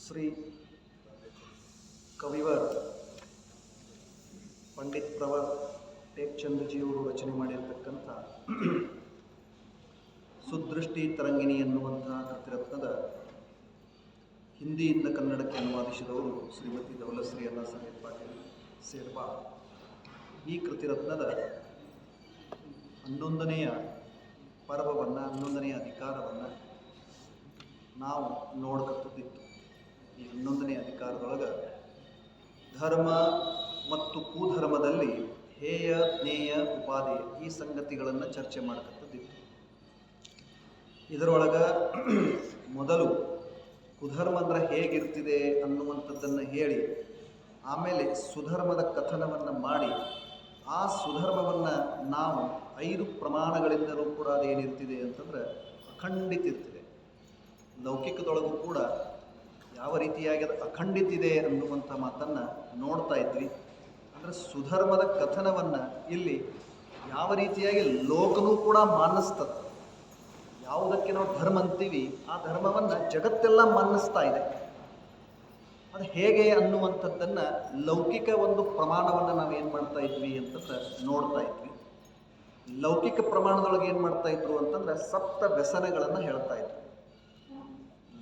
ಶ್ರೀ ಕವಿವರ್ ಪಂಡಿತ್ ಪ್ರವರ್ ಟೇಕ್ಚಂದ್ಜಿಯವರು ರಚನೆ ಮಾಡಿರ್ತಕ್ಕಂಥ ಸುದೃಷ್ಟಿ ತರಂಗಿಣಿ ಎನ್ನುವಂತಹ ಕೃತಿರತ್ನದ ಹಿಂದಿಯಿಂದ ಕನ್ನಡಕ್ಕೆ ಅನುವಾದಿಸಿದವರು ಶ್ರೀಮತಿ ದೌಲಶ್ರೀ ಅಣ್ಣಾ ಸಾಹೇಬ್ ಪಾಟೀಲ್ ಸೇರ್ಬಾ. ಈ ಕೃತಿರತ್ನದ 11ನೆಯ ಪರ್ವವನ್ನು 11ನೆಯ ಅಧಿಕಾರವನ್ನು ನಾವು ನೋಡ್ಕತ್ತಿತ್ತು. ಈ 11ನೇ ಅಧಿಕಾರದೊಳಗೆ ಧರ್ಮ ಮತ್ತು ಕುಧರ್ಮದಲ್ಲಿ ಹೇಯ ಜ್ಞೇಯ ಉಪಾದೇಯ ಈ ಸಂಗತಿಗಳನ್ನು ಚರ್ಚೆ ಮಾಡಕತ್ತಿತ್ತು. ಇದರೊಳಗೆ ಮೊದಲು ಕುಧರ್ಮ ಅಂದರೆ ಹೇಗಿರ್ತಿದೆ ಅನ್ನುವಂಥದ್ದನ್ನು ಹೇಳಿ, ಆಮೇಲೆ ಸುಧರ್ಮದ ಕಥನವನ್ನು ಮಾಡಿ, ಆ ಸುಧರ್ಮವನ್ನು ನಾವು 5 ಪ್ರಮಾಣಗಳಿಂದಲೂ ಕೂಡ ಅದೇನಿರ್ತಿದೆ ಅಂತಂದ್ರೆ ಅಖಂಡಿತ ಇರ್ತಿದೆ. ಲೌಕಿಕದೊಳಗೂ ಕೂಡ ಯಾವ ರೀತಿಯಾಗಿ ಅದು ಅಖಂಡಿತ ಇದೆ ಅನ್ನುವಂಥ ಮಾತನ್ನು ನೋಡ್ತಾ ಇದ್ವಿ. ಅಂದರೆ ಸುಧರ್ಮದ ಕಥನವನ್ನು ಇಲ್ಲಿ ಯಾವ ರೀತಿಯಾಗಿ ಲೋಕನೂ ಕೂಡ ಮಾನಿಸ್ತದೆ. ಯಾವುದಕ್ಕೆ ನಾವು ಧರ್ಮ ಅಂತೀವಿ ಆ ಧರ್ಮವನ್ನು ಜಗತ್ತೆಲ್ಲ ಮಾನಿಸ್ತಾ ಇದೆ. ಅದು ಹೇಗೆ ಅನ್ನುವಂಥದ್ದನ್ನು ಲೌಕಿಕ ಒಂದು ಪ್ರಮಾಣವನ್ನು ನಾವು ಏನು ಮಾಡ್ತಾ ಇದ್ವಿ ಅಂತಂದ್ರೆ ನೋಡ್ತಾ ಇದ್ವಿ. ಲೌಕಿಕ ಪ್ರಮಾಣದೊಳಗೆ ಏನು ಮಾಡ್ತಾ ಇದ್ರು ಅಂತಂದ್ರೆ ಸಪ್ತ ವ್ಯಸನಗಳನ್ನು ಹೇಳ್ತಾ ಇದ್ರು.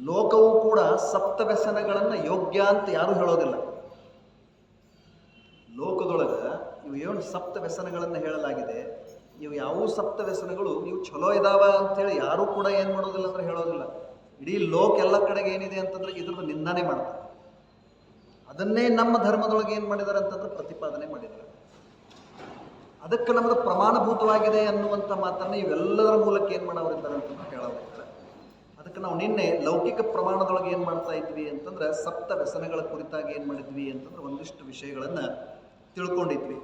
ಲೋಕವೂ ಕೂಡ ಸಪ್ತ ವ್ಯಸನಗಳನ್ನು ಯೋಗ್ಯ ಅಂತ ಯಾರೂ ಹೇಳೋದಿಲ್ಲ. ಲೋಕದೊಳಗೆ ಇವು ಏನು ಸಪ್ತ ವ್ಯಸನಗಳನ್ನು ಹೇಳಲಾಗಿದೆ, ಇವು ಯಾವ ಸಪ್ತ ವ್ಯಸನಗಳು ಇವು ಚಲೋ ಇದಾವ ಅಂಥೇಳಿ ಯಾರೂ ಕೂಡ ಏನು ಮಾಡೋದಿಲ್ಲ ಅಂದ್ರೆ ಹೇಳೋದಿಲ್ಲ. ಇಡೀ ಲೋಕ ಎಲ್ಲ ಕಡೆಗೆ ಏನಿದೆ ಅಂತಂದ್ರೆ ಇದ್ರದ್ದು ನಿಂದನೆ ಮಾಡ್ತಾರೆ. ಅದನ್ನೇ ನಮ್ಮ ಧರ್ಮದೊಳಗೆ ಏನು ಮಾಡಿದ್ದಾರೆ ಅಂತಂದ್ರೆ ಪ್ರತಿಪಾದನೆ ಮಾಡಿದ್ದಾರೆ. ಅದಕ್ಕೆ ನಮ್ಮದು ಪ್ರಮಾಣಭೂತವಾಗಿದೆ ಅನ್ನುವಂಥ ಮಾತನ್ನು ಇವೆಲ್ಲದರ ಮೂಲಕ ಏನು ಮಾಡೋರಿದ್ದಾರೆ ಅಂತಂದ್ರೆ ಹೇಳೋದಿದ್ದಾರೆ. ಅದಕ್ಕೆ ನಾವು ನಿನ್ನೆ ಲೌಕಿಕ ಪ್ರಮಾಣದೊಳಗೆ ಏನು ಮಾಡ್ತಾ ಇದ್ವಿ ಅಂತಂದ್ರೆ ಸಪ್ತ ವ್ಯಸನಗಳ ಕುರಿತಾಗಿ ಏನು ಮಾಡಿದ್ವಿ ಅಂತಂದ್ರೆ ಒಂದಿಷ್ಟು ವಿಷಯಗಳನ್ನು ತಿಳ್ಕೊಂಡಿದ್ವಿ.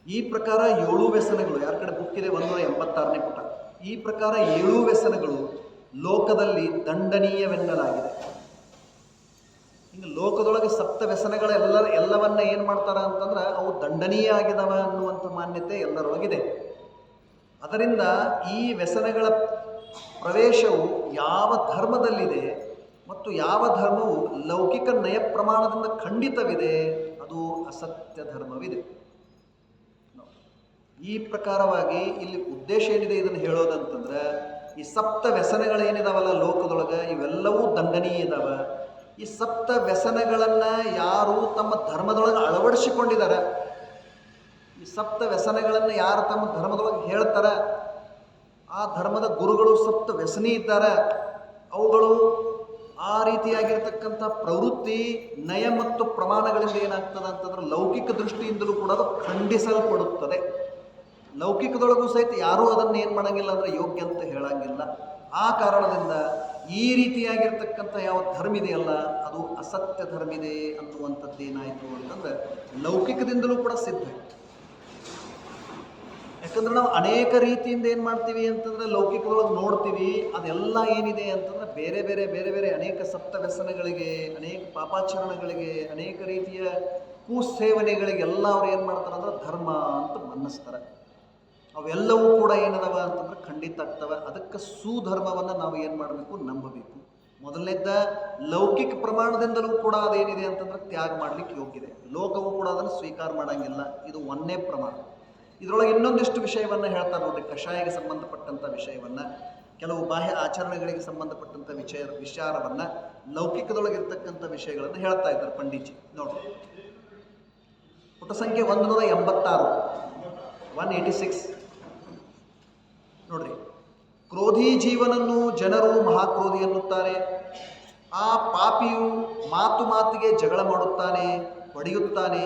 ಈ ಪ್ರಕಾರ 7 ವ್ಯಸನಗಳು, ಯಾರ ಕಡೆ ಬುಕ್ ಇದೆ 186ನೇ ಪುಟ, ಈ ಪ್ರಕಾರ 7 ವ್ಯಸನಗಳು ಲೋಕದಲ್ಲಿ ದಂಡನೀಯವೆನ್ನಲಾಗಿದೆ. ಹಿಂಗೆ ಲೋಕದೊಳಗೆ ಸಪ್ತ ಎಲ್ಲವನ್ನ ಏನು ಮಾಡ್ತಾರ ಅಂತಂದ್ರೆ ಅವು ದಂಡನೀಯ ಆಗಿದಾವ ಅನ್ನುವಂಥ ಮಾನ್ಯತೆ ಎಲ್ಲರೊಳಗಿದೆ. ಅದರಿಂದ ಈ ವ್ಯಸನಗಳ ಪ್ರವೇಶವು ಯಾವ ಧರ್ಮದಲ್ಲಿದೆ ಮತ್ತು ಯಾವ ಧರ್ಮವು ಲೌಕಿಕ ನಯ ಪ್ರಮಾಣದಿಂದ ಖಂಡಿತವಿದೆ, ಅದು ಅಸತ್ಯ ಧರ್ಮವಿದೆ. ಈ ಪ್ರಕಾರವಾಗಿ ಇಲ್ಲಿ ಉದ್ದೇಶ ಏನಿದೆ ಇದನ್ನು ಹೇಳೋದಂತಂದ್ರೆ, ಈ ಸಪ್ತ ವ್ಯಸನಗಳೇನಿದಾವಲ್ಲ ಲೋಕದೊಳಗೆ ಇವೆಲ್ಲವೂ ದಂಡನೀಯ ಇದಾವ. ಈ ಸಪ್ತ ವ್ಯಸನಗಳನ್ನು ಯಾರು ತಮ್ಮ ಧರ್ಮದೊಳಗೆ ಅಳವಡಿಸಿಕೊಂಡಿದ್ದಾರೆ, ಈ ಸಪ್ತ ವ್ಯಸನಗಳನ್ನು ಯಾರು ತಮ್ಮ ಧರ್ಮದೊಳಗೆ ಹೇಳ್ತಾರೆ, ಆ ಧರ್ಮದ ಗುರುಗಳು ಸಪ್ತ ವ್ಯಸನಿ ಇದ್ದಾರೆ. ಅವುಗಳು ಆ ರೀತಿಯಾಗಿರ್ತಕ್ಕಂಥ ಪ್ರವೃತ್ತಿ ನಯ ಮತ್ತು ಪ್ರಮಾಣಗಳಿಂದ ಏನಾಗ್ತದೆ ಅಂತಂದ್ರೆ ಲೌಕಿಕ ದೃಷ್ಟಿಯಿಂದಲೂ ಕೂಡ ಅದು ಖಂಡಿಸಲ್ಪಡುತ್ತದೆ. ಲೌಕಿಕದೊಳಗೂ ಸಹಿತ ಯಾರೂ ಅದನ್ನು ಏನು ಮಾಡೋಂಗಿಲ್ಲ ಅಂದರೆ ಯೋಗ್ಯ ಅಂತ ಹೇಳಂಗಿಲ್ಲ. ಆ ಕಾರಣದಿಂದ ಈ ರೀತಿಯಾಗಿರ್ತಕ್ಕಂಥ ಯಾವ ಧರ್ಮ ಇದೆಯಲ್ಲ ಅದು ಅಸತ್ಯ ಧರ್ಮ ಇದೆ ಅನ್ನುವಂಥದ್ದು ಏನಾಯಿತು ಅಂತಂದ್ರೆ ಲೌಕಿಕದಿಂದಲೂ ಕೂಡ ಸಿದ್ಧ. ಯಾಕಂದ್ರೆ ನಾವು ಅನೇಕ ರೀತಿಯಿಂದ ಏನು ಮಾಡ್ತೀವಿ ಅಂತಂದ್ರೆ ಲೌಕಿಕದೊಳಗೆ ನೋಡ್ತೀವಿ, ಅದೆಲ್ಲ ಏನಿದೆ ಅಂತಂದ್ರೆ ಬೇರೆ ಬೇರೆ ಅನೇಕ ಸಪ್ತ ವ್ಯಸನಗಳಿಗೆ, ಅನೇಕ ಪಾಪಾಚರಣಗಳಿಗೆ, ಅನೇಕ ರೀತಿಯ ಕುಸೇವನೆಗಳಿಗೆಲ್ಲ ಅವ್ರು ಏನು ಮಾಡ್ತಾರೆ ಅಂದ್ರೆ ಧರ್ಮ ಅಂತ ಮನ್ನಿಸ್ತಾರೆ. ಅವೆಲ್ಲವೂ ಕೂಡ ಏನದವ ಅಂತಂದ್ರೆ ಖಂಡಿತ ಆಗ್ತವೆ. ಅದಕ್ಕೆ ಸುಧರ್ಮವನ್ನು ನಾವು ಏನು ಮಾಡಬೇಕು, ನಂಬಬೇಕು. ಮೊದಲನೇದ ಲೌಕಿಕ ಪ್ರಮಾಣದಿಂದಲೂ ಕೂಡ ಅದೇನಿದೆ ಅಂತಂದ್ರೆ ತ್ಯಾಗ ಮಾಡಲಿಕ್ಕೆ ಯೋಗ್ಯದೆ. ಲೋಕವೂ ಕೂಡ ಅದನ್ನು ಸ್ವೀಕಾರ ಮಾಡಂಗಿಲ್ಲ. ಇದು 1ನೇ ಪ್ರಮಾಣ. ಇದರೊಳಗೆ ಇನ್ನೊಂದಿಷ್ಟು ವಿಷಯವನ್ನು ಹೇಳ್ತಾರೆ ನೋಡ್ರಿ. ಕಷಾಯಕ್ಕೆ ಸಂಬಂಧಪಟ್ಟಂಥ ವಿಷಯವನ್ನು, ಕೆಲವು ಬಾಹ್ಯ ಆಚರಣೆಗಳಿಗೆ ಸಂಬಂಧಪಟ್ಟಂಥ ವಿಚಾರವನ್ನು, ಲೌಕಿಕದೊಳಗಿರ್ತಕ್ಕಂಥ ವಿಷಯಗಳನ್ನು ಹೇಳ್ತಾ ಇದ್ದಾರೆ ಪಂಡಿತ್ಜಿ. ನೋಡ್ರಿ, ಪುಟ ಸಂಖ್ಯೆ 186 186 ನೋಡ್ರಿ. ಕ್ರೋಧಿ ಜೀವನನ್ನು ಜನರು ಮಹಾಕ್ರೋಧಿ ಎನ್ನುತ್ತಾರೆ. ಆ ಪಾಪಿಯು ಮಾತಿಗೆ ಜಗಳ ಮಾಡುತ್ತಾನೆ, ಹೊಡೆಯುತ್ತಾನೆ.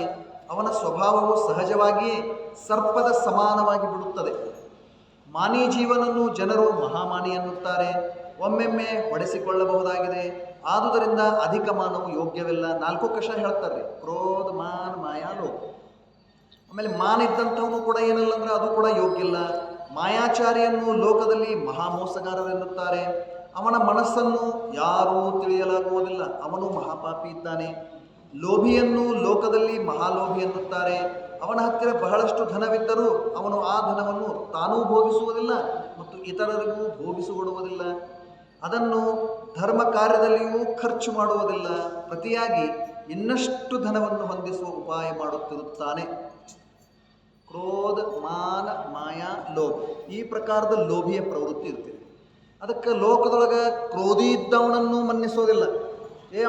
ಅವನ ಸ್ವಭಾವವು ಸಹಜವಾಗಿಯೇ ಸರ್ಪದ ಸಮಾನವಾಗಿ ಬಿಡುತ್ತದೆ. ಮಾನಿ ಜೀವನನ್ನು ಜನರು ಮಹಾಮಾನಿ ಎನ್ನುತ್ತಾರೆ. ಒಮ್ಮೆಮ್ಮೆ ಹೊಡೆಸಿಕೊಳ್ಳಬಹುದಾಗಿದೆ. ಆದುದರಿಂದ ಅಧಿಕ ಮಾನವು ಯೋಗ್ಯವಿಲ್ಲ. 4 ಕಷ ಹೇಳ್ತಾರೆ: ಕ್ರೋಧ, ಮಾನ, ಮಾಯಾ, ಲೋಕ. ಆಮೇಲೆ ಮಾನ ಇದ್ದಂಥವನು ಕೂಡ ಏನಲ್ಲ ಅಂದ್ರೆ ಅದು ಕೂಡ ಯೋಗ್ಯ ಇಲ್ಲ. ಮಾಯಾಚಾರಿಯನ್ನು ಲೋಕದಲ್ಲಿ ಮಹಾಮೋಸಗಾರರೆನ್ನುತ್ತಾರೆ. ಅವನ ಮನಸ್ಸನ್ನು ಯಾರೂ ತಿಳಿಯಲಾಗುವುದಿಲ್ಲ, ಅವನು ಮಹಾಪಾಪಿ ಇದ್ದಾನೆ. ಲೋಭಿಯನ್ನು ಲೋಕದಲ್ಲಿ ಮಹಾಲೋಭಿ ಎನ್ನುತ್ತಾರೆ. ಅವನ ಹತ್ತಿರ ಬಹಳಷ್ಟು ಧನವಿದ್ದರೂ ಅವನು ಆ ಧನವನ್ನು ತಾನೂ ಭೋಗಿಸುವುದಿಲ್ಲ ಮತ್ತು ಇತರರಿಗೂ ಭೋಗಿಸಿಕೊಡುವುದಿಲ್ಲ. ಅದನ್ನು ಧರ್ಮ ಕಾರ್ಯದಲ್ಲಿಯೂ ಖರ್ಚು ಮಾಡುವುದಿಲ್ಲ, ಪ್ರತಿಯಾಗಿ ಇನ್ನಷ್ಟು ಧನವನ್ನು ಹೊಂದಿಸುವ ಉಪಾಯ ಮಾಡುತ್ತಿರುತ್ತಾನೆ. ಕ್ರೋಧ, ಮಾನ, ಮಾಯಾ, ಲೋಭ, ಈ ಪ್ರಕಾರದ ಲೋಭಿಯ ಪ್ರವೃತ್ತಿ ಇರ್ತಿದೆ. ಅದಕ್ಕೆ ಲೋಕದೊಳಗೆ ಕ್ರೋಧಿ ಇದ್ದವನನ್ನು ಮನ್ನಿಸೋದಿಲ್ಲ.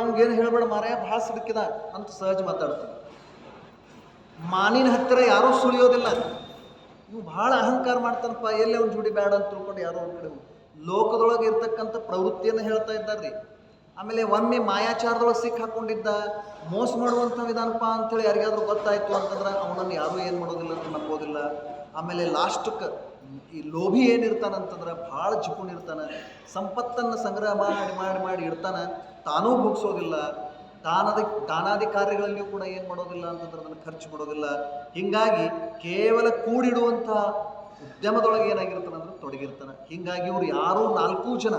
ಅವ್ನಿಗೇನು ಹೇಳ್ಬೇಡ ಮಾರಾಯ, ಭಾಳ ಸಿಡುಕಿದ ಅಂತ ಸಹಜ ಮಾತಾಡ್ತೀನಿ. ಮಾನಿನ ಹತ್ತಿರ ಯಾರೂ ಸುಳಿಯೋದಿಲ್ಲ. ನೀವು ಭಾಳ ಅಹಂಕಾರ ಮಾಡ್ತಾನಪ್ಪ, ಎಲ್ಲಿ ಅವ್ನು ಜೋಡಿ ಬೇಡ ಅಂತ ತಿಳ್ಕೊಂಡು ಯಾರೋ ಒಂದು ಕಡೆ ಲೋಕದೊಳಗೆ ಇರ್ತಕ್ಕಂಥ ಪ್ರವೃತ್ತಿಯನ್ನು ಹೇಳ್ತಾ ಇದ್ದಾರೆ. ಆಮೇಲೆ ಒಮ್ಮೆ ಮಾಯಾಚಾರದೊಳಗೆ ಸಿಕ್ಕಿ ಹಾಕ್ಕೊಂಡಿದ್ದ, ಮೋಸ ಮಾಡುವಂಥ ವಿಧಾನಪ್ಪ ಅಂಥೇಳಿ ಯಾರಿಗಾದ್ರೂ ಗೊತ್ತಾಯಿತು ಅಂತಂದ್ರೆ ಅವನನ್ನು ಯಾರೂ ಏನು ಮಾಡೋದಿಲ್ಲ ಅಂತ ನಂಬೋದಿಲ್ಲ. ಆಮೇಲೆ ಲಾಸ್ಟಕ್ಕೆ ಈ ಲೋಭಿ ಏನಿರ್ತಾನಂತಂದ್ರೆ ಭಾಳ ಜಿಪುಣಿರ್ತಾನೆ, ಸಂಪತ್ತನ್ನು ಸಂಗ್ರಹ ಮಾಡಿ ಮಾಡಿ ಮಾಡಿ ಇಡ್ತಾನೆ, ತಾನೂ ಭೋಗಿಸೋದಿಲ್ಲ. ದಾನಾದಿ ಕಾರ್ಯಗಳಲ್ಲಿಯೂ ಕೂಡ ಏನು ಮಾಡೋದಿಲ್ಲ ಅಂತಂದ್ರೆ ಅದನ್ನು ಖರ್ಚು ಮಾಡೋದಿಲ್ಲ. ಹೀಗಾಗಿ ಕೇವಲ ಕೂಡಿಡುವಂಥ ಉದ್ಯಮದೊಳಗೆ ಏನಾಗಿರ್ತಾನೆ ಅಂದ್ರೆ ತೊಡಗಿರ್ತಾನೆ. ಹೀಗಾಗಿ ಇವರು ಯಾರೂ 4 ಜನ,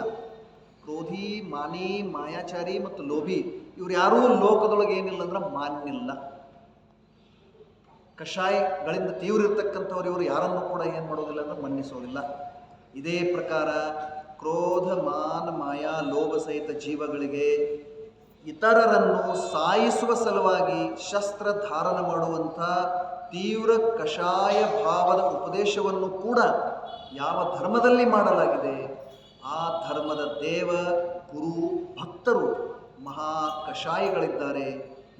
ಕ್ರೋಧಿ, ಮಾನಿ, ಮಾಯಾಚಾರಿ ಮತ್ತು ಲೋಭಿ, ಇವ್ರು ಯಾರೂ ಲೋಕದೊಳಗೆ ಏನಿಲ್ಲ ಅಂದ್ರೆ ಮಾನ್ಯಿಲ್ಲ. ಕಷಾಯಗಳಿಂದ ತೀವ್ರ ಇರ್ತಕ್ಕಂಥವ್ರು ಇವರು ಯಾರನ್ನೂ ಕೂಡ ಏನು ಮಾಡೋದಿಲ್ಲ ಅಂದ್ರೆ ಮನ್ನಿಸೋದಿಲ್ಲ. ಇದೇ ಪ್ರಕಾರ ಕ್ರೋಧ, ಮಾನ, ಮಾಯಾ, ಲೋಭ ಸಹಿತ ಜೀವಗಳಿಗೆ ಇತರರನ್ನು ಸಾಯಿಸುವ ಸಲುವಾಗಿ ಶಸ್ತ್ರ ಧಾರಣ ಮಾಡುವಂಥ ತೀವ್ರ ಕಷಾಯ ಭಾವದ ಉಪದೇಶವನ್ನು ಕೂಡ ಯಾವ ಧರ್ಮದಲ್ಲಿ ಮಾಡಲಾಗಿದೆ, ಆ ಧರ್ಮದ ದೇವ, ಗುರು, ಭಕ್ತರು ಮಹಾ ಕಷಾಯಿಗಳಿದ್ದಾರೆ.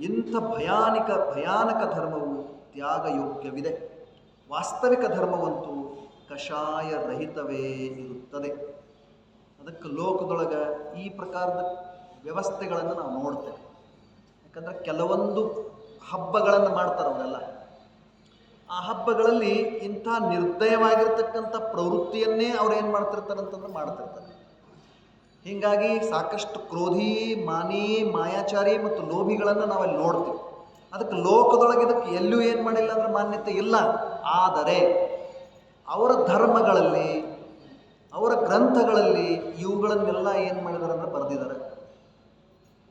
ಇಂಥ ಭಯಾನಕ ಧರ್ಮವು ತ್ಯಾಗ ಯೋಗ್ಯವಿದೆ. ವಾಸ್ತವಿಕ ಧರ್ಮವಂತೂ ಕಷಾಯ ರಹಿತವೇ ಇರುತ್ತದೆ. ಅದಕ್ಕೆ ಲೋಕದೊಳಗೆ ಈ ಪ್ರಕಾರದ ವ್ಯವಸ್ಥೆಗಳನ್ನು ನಾವು ನೋಡ್ತೇವೆ. ಯಾಕಂದರೆ ಕೆಲವೊಂದು ಹಬ್ಬಗಳನ್ನು ಮಾಡ್ತಾರೆ ಅವರೆಲ್ಲ. ಆ ಹಬ್ಬಗಳಲ್ಲಿ ಇಂಥ ನಿರ್ದಯವಾಗಿರ್ತಕ್ಕಂಥ ಪ್ರವೃತ್ತಿಯನ್ನೇ ಅವ್ರು ಏನು ಮಾಡ್ತಿರ್ತಾರೆ ಅಂತಂದ್ರೆ ಮಾಡ್ತಿರ್ತಾರೆ. ಹೀಗಾಗಿ ಸಾಕಷ್ಟು ಕ್ರೋಧಿ, ಮಾನಿ, ಮಾಯಾಚಾರಿ ಮತ್ತು ಲೋಭಿಗಳನ್ನು ನಾವಲ್ಲಿ ನೋಡ್ತೀವಿ. ಅದಕ್ಕೆ ಲೋಕದೊಳಗೆ ಇದಕ್ಕೆ ಎಲ್ಲೂ ಏನು ಮಾಡಿಲ್ಲ ಅಂದ್ರೆ ಮಾನ್ಯತೆ ಇಲ್ಲ. ಆದರೆ ಅವರ ಧರ್ಮಗಳಲ್ಲಿ, ಅವರ ಗ್ರಂಥಗಳಲ್ಲಿ ಇವುಗಳನ್ನೆಲ್ಲ ಏನು ಮಾಡಿದಾರೆ ಅಂದ್ರೆ ಬರೆದಿದ್ದಾರೆ.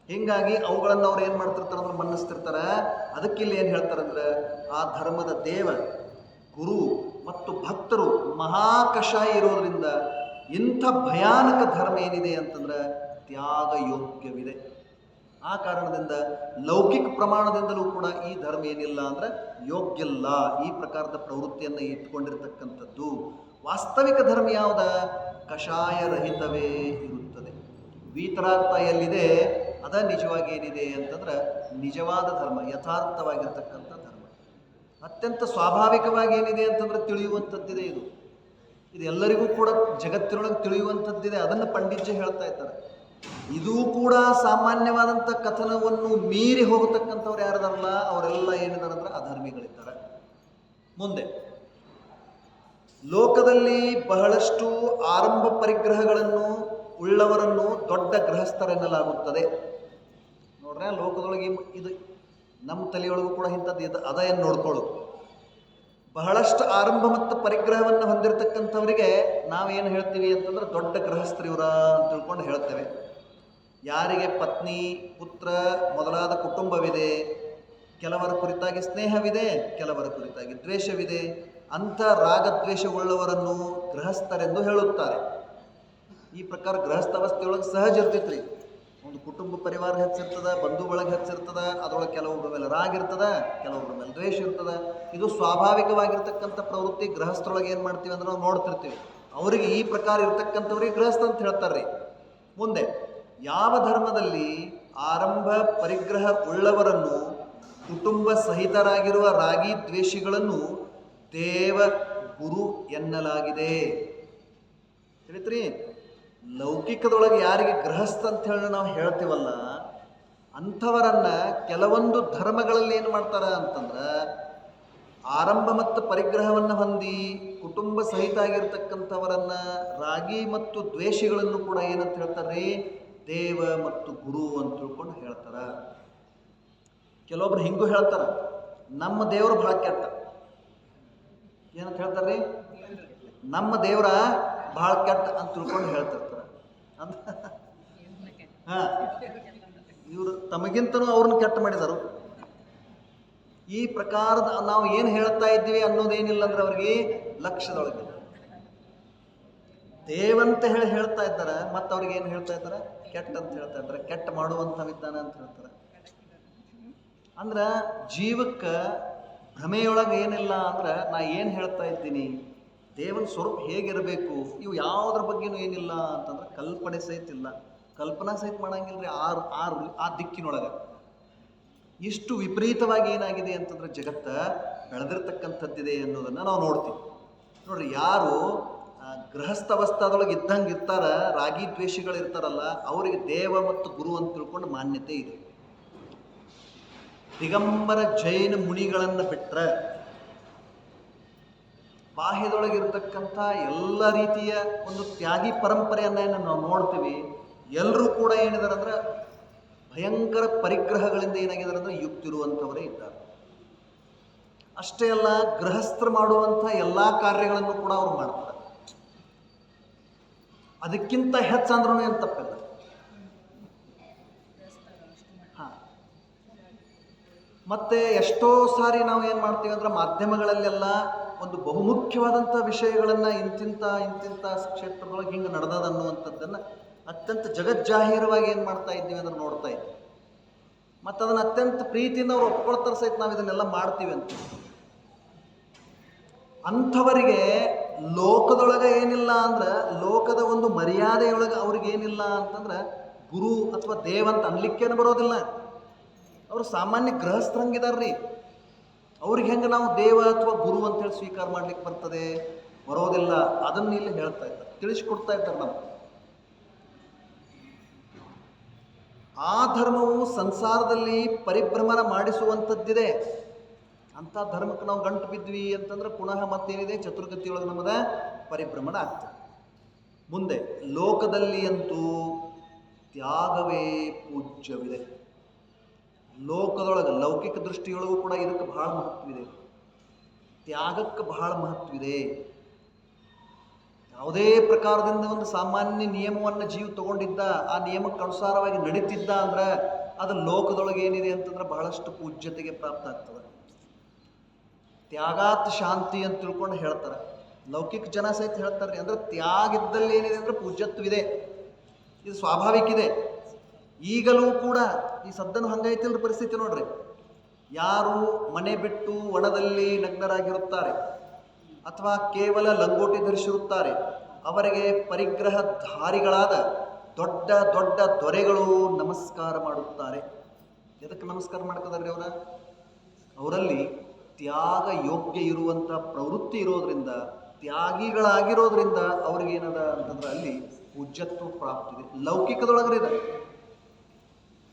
ಹೀಗಾಗಿ ಅವುಗಳನ್ನು ಅವ್ರು ಏನು ಮಾಡ್ತಿರ್ತಾರೆ ಅಂದ್ರೆ ಮನ್ನಿಸ್ತಿರ್ತಾರೆ. ಅದಕ್ಕಿಲ್ಲಿ ಏನು ಹೇಳ್ತಾರೆ ಅಂದ್ರೆ, ಆ ಧರ್ಮದ ದೇವ, ಗುರು ಮತ್ತು ಭಕ್ತರು ಮಹಾಕಷಾಯ ಇರೋದ್ರಿಂದ ಇಂಥ ಭಯಾನಕ ಧರ್ಮ ಏನಿದೆ ಅಂತಂದ್ರೆ ತ್ಯಾಗ ಯೋಗ್ಯವಿದೆ. ಆ ಕಾರಣದಿಂದ ಲೌಕಿಕ ಪ್ರಮಾಣದಿಂದಲೂ ಕೂಡ ಈ ಧರ್ಮ ಏನಿಲ್ಲ ಅಂದ್ರೆ ಯೋಗ್ಯಲ್ಲ. ಈ ಪ್ರಕಾರದ ಪ್ರವೃತ್ತಿಯನ್ನು ಇಟ್ಕೊಂಡಿರ್ತಕ್ಕಂಥದ್ದು. ವಾಸ್ತವಿಕ ಧರ್ಮ ಯಾವ್ದ? ಕಷಾಯ ರಹಿತವೇ ಇರುತ್ತದೆ. ವೀತರಾರ್ಥ ಎಲ್ಲಿದೆ ಅದ ನಿಜವಾಗಿ ಏನಿದೆ ಅಂತಂದ್ರೆ ನಿಜವಾದ ಧರ್ಮ, ಯಥಾರ್ಥವಾಗಿರ್ತಕ್ಕಂಥ ಧರ್ಮ. ಅತ್ಯಂತ ಸ್ವಾಭಾವಿಕವಾಗಿ ಏನಿದೆ ಅಂತಂದ್ರೆ ತಿಳಿಯುವಂಥದ್ದಿದೆ. ಇದು ಎಲ್ಲರಿಗೂ ಕೂಡ ಜಗತ್ತಿನೊಳಗೆ ತಿಳಿಯುವಂಥದ್ದಿದೆ. ಅದನ್ನು ಪಂಡಿತ್ಯ ಹೇಳ್ತಾ ಇದ್ದಾರೆ. ಇದೂ ಕೂಡ ಸಾಮಾನ್ಯವಾದಂಥ ಕಥನವನ್ನು ಮೀರಿ ಹೋಗತಕ್ಕಂಥವ್ರು ಯಾರದಾರಲ್ಲ ಅವರೆಲ್ಲ ಏನಿದ್ದಾರೆ ಅಂದ್ರೆ ಅಧರ್ಮಿಗಳಿದ್ದಾರೆ. ಮುಂದೆ ಲೋಕದಲ್ಲಿ ಬಹಳಷ್ಟು ಆರಂಭ ಪರಿಗ್ರಹಗಳನ್ನು ಉಳ್ಳವರನ್ನು ದೊಡ್ಡ ಗೃಹಸ್ಥರೆನ್ನಲಾಗುತ್ತದೆ. ನೋಡ್ರೆ ಲೋಕದೊಳಗೆ ಇದು ನಮ್ಮ ತಲೆಯೊಳಗೂ ಕೂಡ ಇಂಥದ್ದು ಅದ ಏನು ನೋಡ್ಕೊಳ್ಳೋದು. ಬಹಳಷ್ಟು ಆರಂಭ ಮತ್ತು ಪರಿಗ್ರಹವನ್ನು ಹೊಂದಿರತಕ್ಕಂಥವರಿಗೆ ನಾವೇನು ಹೇಳ್ತೀವಿ ಅಂತಂದ್ರೆ ದೊಡ್ಡ ಗೃಹಸ್ಥರು ಇವರ ಅಂತ ತಿಳ್ಕೊಂಡು ಹೇಳ್ತೇವೆ. ಯಾರಿಗೆ ಪತ್ನಿ, ಪುತ್ರ ಮೊದಲಾದ ಕುಟುಂಬವಿದೆ, ಕೆಲವರ ಕುರಿತಾಗಿ ಸ್ನೇಹವಿದೆ, ಕೆಲವರ ಕುರಿತಾಗಿ ದ್ವೇಷವಿದೆ, ಅಂಥ ರಾಗದ್ವೇಷವುಳ್ಳವರನ್ನು ಗೃಹಸ್ಥರೆಂದು ಹೇಳುತ್ತಾರೆ. ಈ ಪ್ರಕಾರ ಗೃಹಸ್ಥಾವಸ್ಥೆಯೊಳಗೆ ಸಹಜ ಇರ್ತೈತ್ರಿ. ಒಂದು ಕುಟುಂಬ ಪರಿವಾರ ಹೆಚ್ಚಿರ್ತದ, ಬಂಧು ಬಳಗ ಹೆಚ್ಚಿರ್ತದ, ಅದರೊಳಗೆ ಕೆಲವೊಬ್ಬರ ಮೇಲೆ ರಾಗ ಇರ್ತದ, ಕೆಲವೊಬ್ಬರ ಮೇಲೆ ದ್ವೇಷ ಇರ್ತದ. ಇದು ಸ್ವಾಭಾವಿಕವಾಗಿರ್ತಕ್ಕಂಥ ಪ್ರವೃತ್ತಿ. ಗೃಹಸ್ಥರೊಳಗೆ ಏನು ಮಾಡ್ತೀವಿ ಅಂದ್ರೆ ನಾವು ನೋಡ್ತಿರ್ತೀವಿ. ಅವರಿಗೆ ಈ ಪ್ರಕಾರ ಇರ್ತಕ್ಕಂಥವ್ರಿಗೆ ಗೃಹಸ್ಥ ಅಂತ ಹೇಳ್ತಾರೆ. ಮುಂದೆ ಯಾವ ಧರ್ಮದಲ್ಲಿ ಆರಂಭ ಪರಿಗ್ರಹ ಉಳ್ಳವರನ್ನು, ಕುಟುಂಬ ಸಹಿತರಾಗಿರುವ ರಾಗಿ ದ್ವೇಷಿಗಳನ್ನು ದೇವ ಗುರು ಎನ್ನಲಾಗಿದೆ. ತಿಳಿತ್ರಿ? ಲೌಕಿಕದೊಳಗೆ ಯಾರಿಗೆ ಗೃಹಸ್ಥ ಅಂತ ಹೇಳಿ ನಾವು ಹೇಳ್ತೀವಲ್ಲ, ಅಂಥವರನ್ನ ಕೆಲವೊಂದು ಧರ್ಮಗಳಲ್ಲಿ ಏನು ಮಾಡ್ತಾರೆ ಅಂತಂದ್ರೆ ಆರಂಭ ಮತ್ತು ಪರಿಗ್ರಹವನ್ನು ಹೊಂದಿ ಕುಟುಂಬ ಸಹಿತ ಆಗಿರ್ತಕ್ಕಂಥವರನ್ನ ರಾಗಿ ಮತ್ತು ದ್ವೇಷಿಗಳನ್ನು ಕೂಡ ಏನಂತ ಹೇಳ್ತಾರೆ? ದೇವ ಮತ್ತು ಗುರು ಅಂತ ತಿಳ್ಕೊಂಡು ಹೇಳ್ತಾರ. ಕೆಲವೊಬ್ರು ಹಿಂಗೂ ಹೇಳ್ತಾರ, ನಮ್ಮ ದೇವರು ಬಹಳ ಕೆಟ್ಟ. ಏನಂತ ಹೇಳ್ತಾರ್ರಿ? ನಮ್ಮ ದೇವರ ಬಹಳ ಕೆಟ್ಟ ಅಂತ ತಿಳ್ಕೊಂಡು ಹೇಳ್ತಿರ್ತಾರೆ. ಇವರು ತಮಗಿಂತನೂ ಅವ್ರನ್ನ ಕೆಟ್ಟ ಮಾಡಿದರು. ಈ ಪ್ರಕಾರದ ನಾವು ಏನು ಹೇಳ್ತಾ ಇದ್ದೀವಿ ಅನ್ನೋದೇನಿಲ್ಲ ಅಂದ್ರೆ ಅವ್ರಿಗೆ ಲಕ್ಷ್ಯದೊಳಗೆ. ದೇವಂತ ಹೇಳ್ತಾ ಇದ್ದಾರೆ, ಮತ್ತು ಅವ್ರಿಗೆ ಏನು ಹೇಳ್ತಾ ಇದ್ದಾರೆ? ಕೆಟ್ಟ ಅಂತ ಹೇಳ್ತಾ ಇದ್ದಾರೆ. ಕೆಟ್ಟ ಮಾಡುವಂಥವಿದ್ದಾನೆ ಅಂತ ಹೇಳ್ತಾರೆ. ಅಂದ್ರೆ ಜೀವಕ್ಕೆ ಭ್ರಮೆಯೊಳಗೆ ಏನಿಲ್ಲ ಅಂದ್ರೆ ನಾ ಏನು ಹೇಳ್ತಾ ಇದ್ದೀನಿ, ದೇವನ ಸ್ವರೂಪ ಹೇಗಿರಬೇಕು, ಇವು ಯಾವುದ್ರ ಬಗ್ಗೆನೂ ಏನಿಲ್ಲ ಅಂತಂದ್ರೆ ಕಲ್ಪನೆ ಸಹಿತ ಇಲ್ಲ. ಕಲ್ಪನಾ ಸಹಿತ ಮಾಡಂಗಿಲ್ರಿ ಆ ದಿಕ್ಕಿನೊಳಗೆ. ಇಷ್ಟು ವಿಪರೀತವಾಗಿ ಏನಾಗಿದೆ ಅಂತಂದ್ರೆ ಜಗತ್ತ ಬೆಳೆದಿರ್ತಕ್ಕಂಥದ್ದಿದೆ ಅನ್ನೋದನ್ನು ನಾವು ನೋಡ್ತೀವಿ. ನೋಡ್ರಿ, ಯಾರು ಗೃಹಸ್ಥವಸ್ಥಾದೊಳಗೆ ಇದ್ದಂಗೆ ಇರ್ತಾರ, ರಾಗಿ ದ್ವೇಷಿಗಳು ಇರ್ತಾರಲ್ಲ, ಅವರಿಗೆ ದೇವ ಮತ್ತು ಗುರು ಅಂತ ತಿಳ್ಕೊಂಡು ಮಾನ್ಯತೆ ಇದೆ. ದಿಗಂಬರ ಜೈನ ಮುನಿಗಳನ್ನು ಬಿಟ್ಟರೆ ಬಾಹ್ಯದೊಳಗಿರ್ತಕ್ಕಂಥ ಎಲ್ಲ ರೀತಿಯ ಒಂದು ತ್ಯಾಗಿ ಪರಂಪರೆಯನ್ನು ನಾವು ನೋಡ್ತೀವಿ. ಎಲ್ಲರೂ ಕೂಡ ಏನಿದ್ದಾರೆ ಅಂದ್ರೆ ಭಯಂಕರ ಪರಿಗ್ರಹಗಳಿಂದ ಏನಾಗಿದ್ದಾರೆ ಅಂದ್ರೆ ಯುಕ್ತಿರುವಂಥವರೇ ಇದ್ದಾರೆ. ಅಷ್ಟೇ ಅಲ್ಲ, ಗೃಹಸ್ಥರು ಮಾಡುವಂಥ ಎಲ್ಲ ಕಾರ್ಯಗಳನ್ನು ಕೂಡ ಅವ್ರು ಮಾಡ್ತಾರೆ. ಅದಕ್ಕಿಂತ ಹೆಚ್ಚಂದ್ರೂ ಏನು ತಪ್ಪಿಲ್ಲ. ಮತ್ತೆ ಎಷ್ಟೋ ಸಾರಿ ನಾವು ಏನು ಮಾಡ್ತೀವಿ ಅಂದ್ರೆ ಮಾಧ್ಯಮಗಳಲ್ಲೆಲ್ಲ ಒಂದು ಬಹುಮುಖ್ಯವಾದಂಥ ವಿಷಯಗಳನ್ನು ಇಂತಿಂಥ ಕ್ಷೇತ್ರದೊಳಗೆ ಹಿಂಗೆ ನಡೆದದ ಅನ್ನುವಂಥದ್ದನ್ನು ಅತ್ಯಂತ ಜಗಜ್ಜಾಹೀರವಾಗಿ ಏನು ಮಾಡ್ತಾ ಇದ್ದೀವಿ ಅಂದ್ರೆ ನೋಡ್ತಾ ಇದ್ದೀವಿ. ಮತ್ತು ಅದನ್ನು ಅತ್ಯಂತ ಪ್ರೀತಿಯಿಂದ ಅವ್ರು ಒಪ್ಕೊಳ್ತಾರೆ ಸಹಿತ ನಾವು ಇದನ್ನೆಲ್ಲ ಮಾಡ್ತೀವಿ ಅಂತ. ಅಂಥವರಿಗೆ ಲೋಕದೊಳಗೆ ಏನಿಲ್ಲ ಅಂದ್ರೆ, ಲೋಕದ ಒಂದು ಮರ್ಯಾದೆಯೊಳಗೆ ಅವ್ರಿಗೇನಿಲ್ಲ ಅಂತಂದ್ರೆ ಗುರು ಅಥವಾ ದೇವಂತ ಅನ್ಲಿಕ್ಕೇನು ಬರೋದಿಲ್ಲ. ಅವರು ಸಾಮಾನ್ಯ ಗೃಹಸ್ಥರಂಗಿದಾರ್ರಿ. ಅವ್ರಿಗೆ ಹೆಂಗೆ ನಾವು ದೇವ ಅಥವಾ ಗುರು ಅಂತೇಳಿ ಸ್ವೀಕಾರ ಮಾಡ್ಲಿಕ್ಕೆ ಬರ್ತದೆ? ಬರೋದಿಲ್ಲ. ಅದನ್ನ ಇಲ್ಲಿ ಹೇಳ್ತಾ ಇದ್ದಾರೆ, ತಿಳಿಸ್ಕೊಡ್ತಾ ಇದ್ದಾರೆ ನಾವು. ಆ ಧರ್ಮವು ಸಂಸಾರದಲ್ಲಿ ಪರಿಭ್ರಮಣ ಮಾಡಿಸುವಂಥದ್ದಿದೆ. ಅಂಥ ಧರ್ಮಕ್ಕೆ ನಾವು ಗಂಟು ಬಿದ್ವಿ ಅಂತಂದ್ರೆ ಪುನಃ ಮತ್ತೇನಿದೆ, ಚತುರ್ಗತಿಯೊಳಗೆ ನಮ್ಮದ ಪರಿಭ್ರಮಣ ಆಗ್ತದೆ. ಮುಂದೆ ಲೋಕದಲ್ಲಿ ಅಂತೂ ತ್ಯಾಗವೇ ಪೂಜ್ಯವಿದೆ. ಲೋಕದೊಳಗೆ ಲೌಕಿಕ ದೃಷ್ಟಿಯೊಳಗೂ ಕೂಡ ಇದಕ್ಕೆ ಬಹಳ ಮಹತ್ವವಿದೆ. ತ್ಯಾಗಕ್ಕೆ ಬಹಳ ಮಹತ್ವವಿದೆ. ಯಾವುದೇ ಪ್ರಕಾರದಿಂದ ಒಂದು ಸಾಮಾನ್ಯ ನಿಯಮವನ್ನು ಜೀವ ತಗೊಂಡಿದ್ದ, ಆ ನಿಯಮಕ್ಕೆ ಅನುಸಾರವಾಗಿ ನಡೀತಿದ್ದ ಅಂದ್ರೆ ಅದು ಲೋಕದೊಳಗೆ ಏನಿದೆ ಅಂತಂದ್ರೆ ಬಹಳಷ್ಟು ಪೂಜ್ಯತೆಗೆ ಪ್ರಾಪ್ತ ಆಗ್ತದೆ. ತ್ಯಾಗಾತ್ ಶಾಂತಿ ಅಂತ ತಿಳ್ಕೊಂಡು ಹೇಳ್ತಾರೆ. ಲೌಕಿಕ ಜನ ಸಹಿತ ಹೇಳ್ತಾರೆ. ಅಂದ್ರೆ ತ್ಯಾಗ ಇದ್ದಲ್ಲಿ ಏನಿದೆ ಅಂದ್ರೆ ಪೂಜ್ಯತ್ವವಿದೆ. ಇದು ಸ್ವಾಭಾವಿಕ ಇದೆ. ಈಗಲೂ ಕೂಡ ಈ ಸದ್ದನು ಹಂಗೈತಿಲ್ರ ಪರಿಸ್ಥಿತಿ ನೋಡ್ರಿ. ಯಾರು ಮನೆ ಬಿಟ್ಟು ಒಣದಲ್ಲಿ ನಗ್ನರಾಗಿರುತ್ತಾರೆ ಅಥವಾ ಕೇವಲ ಲಂಗೋಟಿ ಧರಿಸಿರುತ್ತಾರೆ, ಅವರಿಗೆ ಪರಿಗ್ರಹಧಾರಿಗಳಾದ ದೊಡ್ಡ ದೊಡ್ಡ ದೊರೆಗಳು ನಮಸ್ಕಾರ ಮಾಡುತ್ತಾರೆ. ಎದಕ್ಕೆ ನಮಸ್ಕಾರ ಮಾಡ್ಕೋದಾರ್ರಿ? ಅವರಲ್ಲಿ ತ್ಯಾಗ ಯೋಗ್ಯ ಇರುವಂಥ ಪ್ರವೃತ್ತಿ ಇರೋದ್ರಿಂದ, ತ್ಯಾಗಿಗಳಾಗಿರೋದ್ರಿಂದ ಅವ್ರಿಗೇನದ ಅಂತಂದ್ರೆ ಅಲ್ಲಿ ಪೂಜ್ಯತ್ವ ಪ್ರಾಪ್ತಿದೆ. ಲೌಕಿಕದೊಳಗರಿದೆ.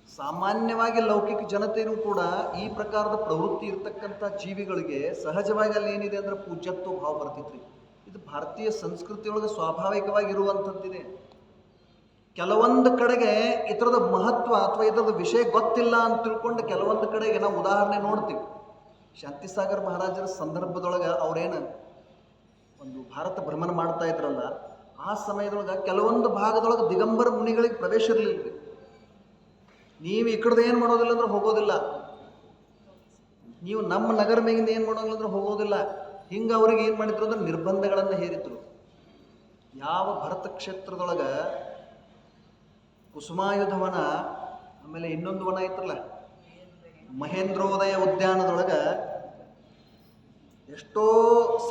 ಸಾಮಾನ್ಯವಾಗಿ ಲೌಕಿಕ ಜನತೆಯೂ ಕೂಡ ಈ ಪ್ರಕಾರದ ಪ್ರವೃತ್ತಿ ಇರ್ತಕ್ಕಂಥ ಜೀವಿಗಳಿಗೆ ಸಹಜವಾಗಿ ಅಲ್ಲಿ ಏನಿದೆ ಅಂದ್ರೆ ಪೂಜ್ಯತ್ವ ಭಾವ ಬರ್ತಿದ್ರಿ. ಇದು ಭಾರತೀಯ ಸಂಸ್ಕೃತಿಯೊಳಗೆ ಸ್ವಾಭಾವಿಕವಾಗಿ ಇರುವಂಥದ್ದಿದೆ. ಕೆಲವೊಂದು ಕಡೆಗೆ ಇದರದ ಮಹತ್ವ ಅಥವಾ ಇದರದ ವಿಷಯ ಗೊತ್ತಿಲ್ಲ ಅಂತ ತಿಳ್ಕೊಂಡು ಕೆಲವೊಂದು ಕಡೆಗೆ ನಾವು ಉದಾಹರಣೆ ನೋಡ್ತೀವಿ. ಶಾಂತಿಸಾಗರ್ ಮಹಾರಾಜರ ಸಂದರ್ಭದೊಳಗೆ ಅವ್ರೇನು ಒಂದು ಭಾರತ ಭ್ರಮಣ ಮಾಡ್ತಾ ಇದ್ರಲ್ಲ, ಆ ಸಮಯದೊಳಗೆ ಕೆಲವೊಂದು ಭಾಗದೊಳಗೆ ದಿಗಂಬರ ಮುನಿಗಳಿಗೆ ಪ್ರವೇಶ ಇರಲಿಲ್ಲ. ನೀವು ಈ ಕಡೆದು ಏನು ಮಾಡೋದಿಲ್ಲ ಅಂದ್ರೆ ಹೋಗೋದಿಲ್ಲ, ನೀವು ನಮ್ಮ ನಗರ ಮೇಗಿಂದ ಏನು ಮಾಡೋದಿಲ್ಲ ಅಂದ್ರೆ ಹೋಗೋದಿಲ್ಲ. ಹಿಂಗೆ ಅವ್ರಿಗೆ ಏನು ಮಾಡಿದ್ರು ಅಂದ್ರೆ ನಿರ್ಬಂಧಗಳನ್ನು ಹೇರಿದ್ರು. ಯಾವ ಭರತ ಕ್ಷೇತ್ರದೊಳಗೆ ಕುಸುಮಾಯುಧ ವನ, ಆಮೇಲೆ ಇನ್ನೊಂದು ವನ ಐತ್ರಲ್ಲ ಮಹೇಂದ್ರೋದಯ ಉದ್ಯಾನದೊಳಗೆ ಎಷ್ಟೋ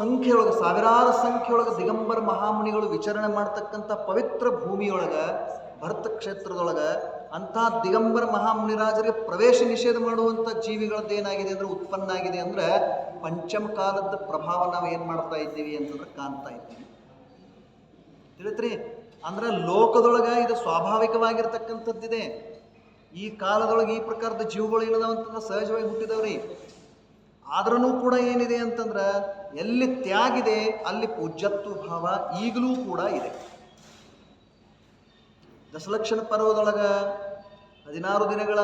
ಸಂಖ್ಯೆಯೊಳಗೆ, ಸಾವಿರಾರು ಸಂಖ್ಯೆಯೊಳಗೆ ದಿಗಂಬರ ಮಹಾಮುನಿಗಳು ವಿಚರಣೆ ಮಾಡ್ತಕ್ಕಂಥ ಪವಿತ್ರ ಭೂಮಿಯೊಳಗೆ ಭರತ ಕ್ಷೇತ್ರದೊಳಗೆ ಅಂಥ ದಿಗಂಬರ ಮಹಾಮುನಿರಾಜರಿಗೆ ಪ್ರವೇಶ ನಿಷೇಧ ಮಾಡುವಂಥ ಜೀವಿಗಳದ್ದು ಏನಾಗಿದೆ ಅಂದರೆ ಉತ್ಪನ್ನ ಆಗಿದೆ. ಅಂದರೆ ಪಂಚಮ ಕಾಲದ ಪ್ರಭಾವ ನಾವು ಏನು ಮಾಡ್ತಾ ಇದ್ದೀವಿ ಅಂತಂದ್ರೆ ಕಾಣ್ತಾ ಇದ್ದೀವಿ. ತಿಳಿತ್ರಿ? ಅಂದ್ರೆ ಲೋಕದೊಳಗೆ ಇದು ಸ್ವಾಭಾವಿಕವಾಗಿರ್ತಕ್ಕಂಥದ್ದಿದೆ. ಈ ಕಾಲದೊಳಗೆ ಈ ಪ್ರಕಾರದ ಜೀವಗಳು ಏನದಾವ ಅಂತಂದ್ರೆ ಸಹಜವಾಗಿ ಹುಟ್ಟಿದವ್ರಿ. ಆದ್ರೂ ಕೂಡ ಏನಿದೆ ಅಂತಂದ್ರೆ ಎಲ್ಲಿ ತ್ಯಾಗಿದೆ ಅಲ್ಲಿ ಪೂಜ್ಯತ್ವ ಭಾವ ಈಗಲೂ ಕೂಡ ಇದೆ. ದಶಲಕ್ಷಣ ಪರ್ವದೊಳಗೆ 16 ದಿನಗಳ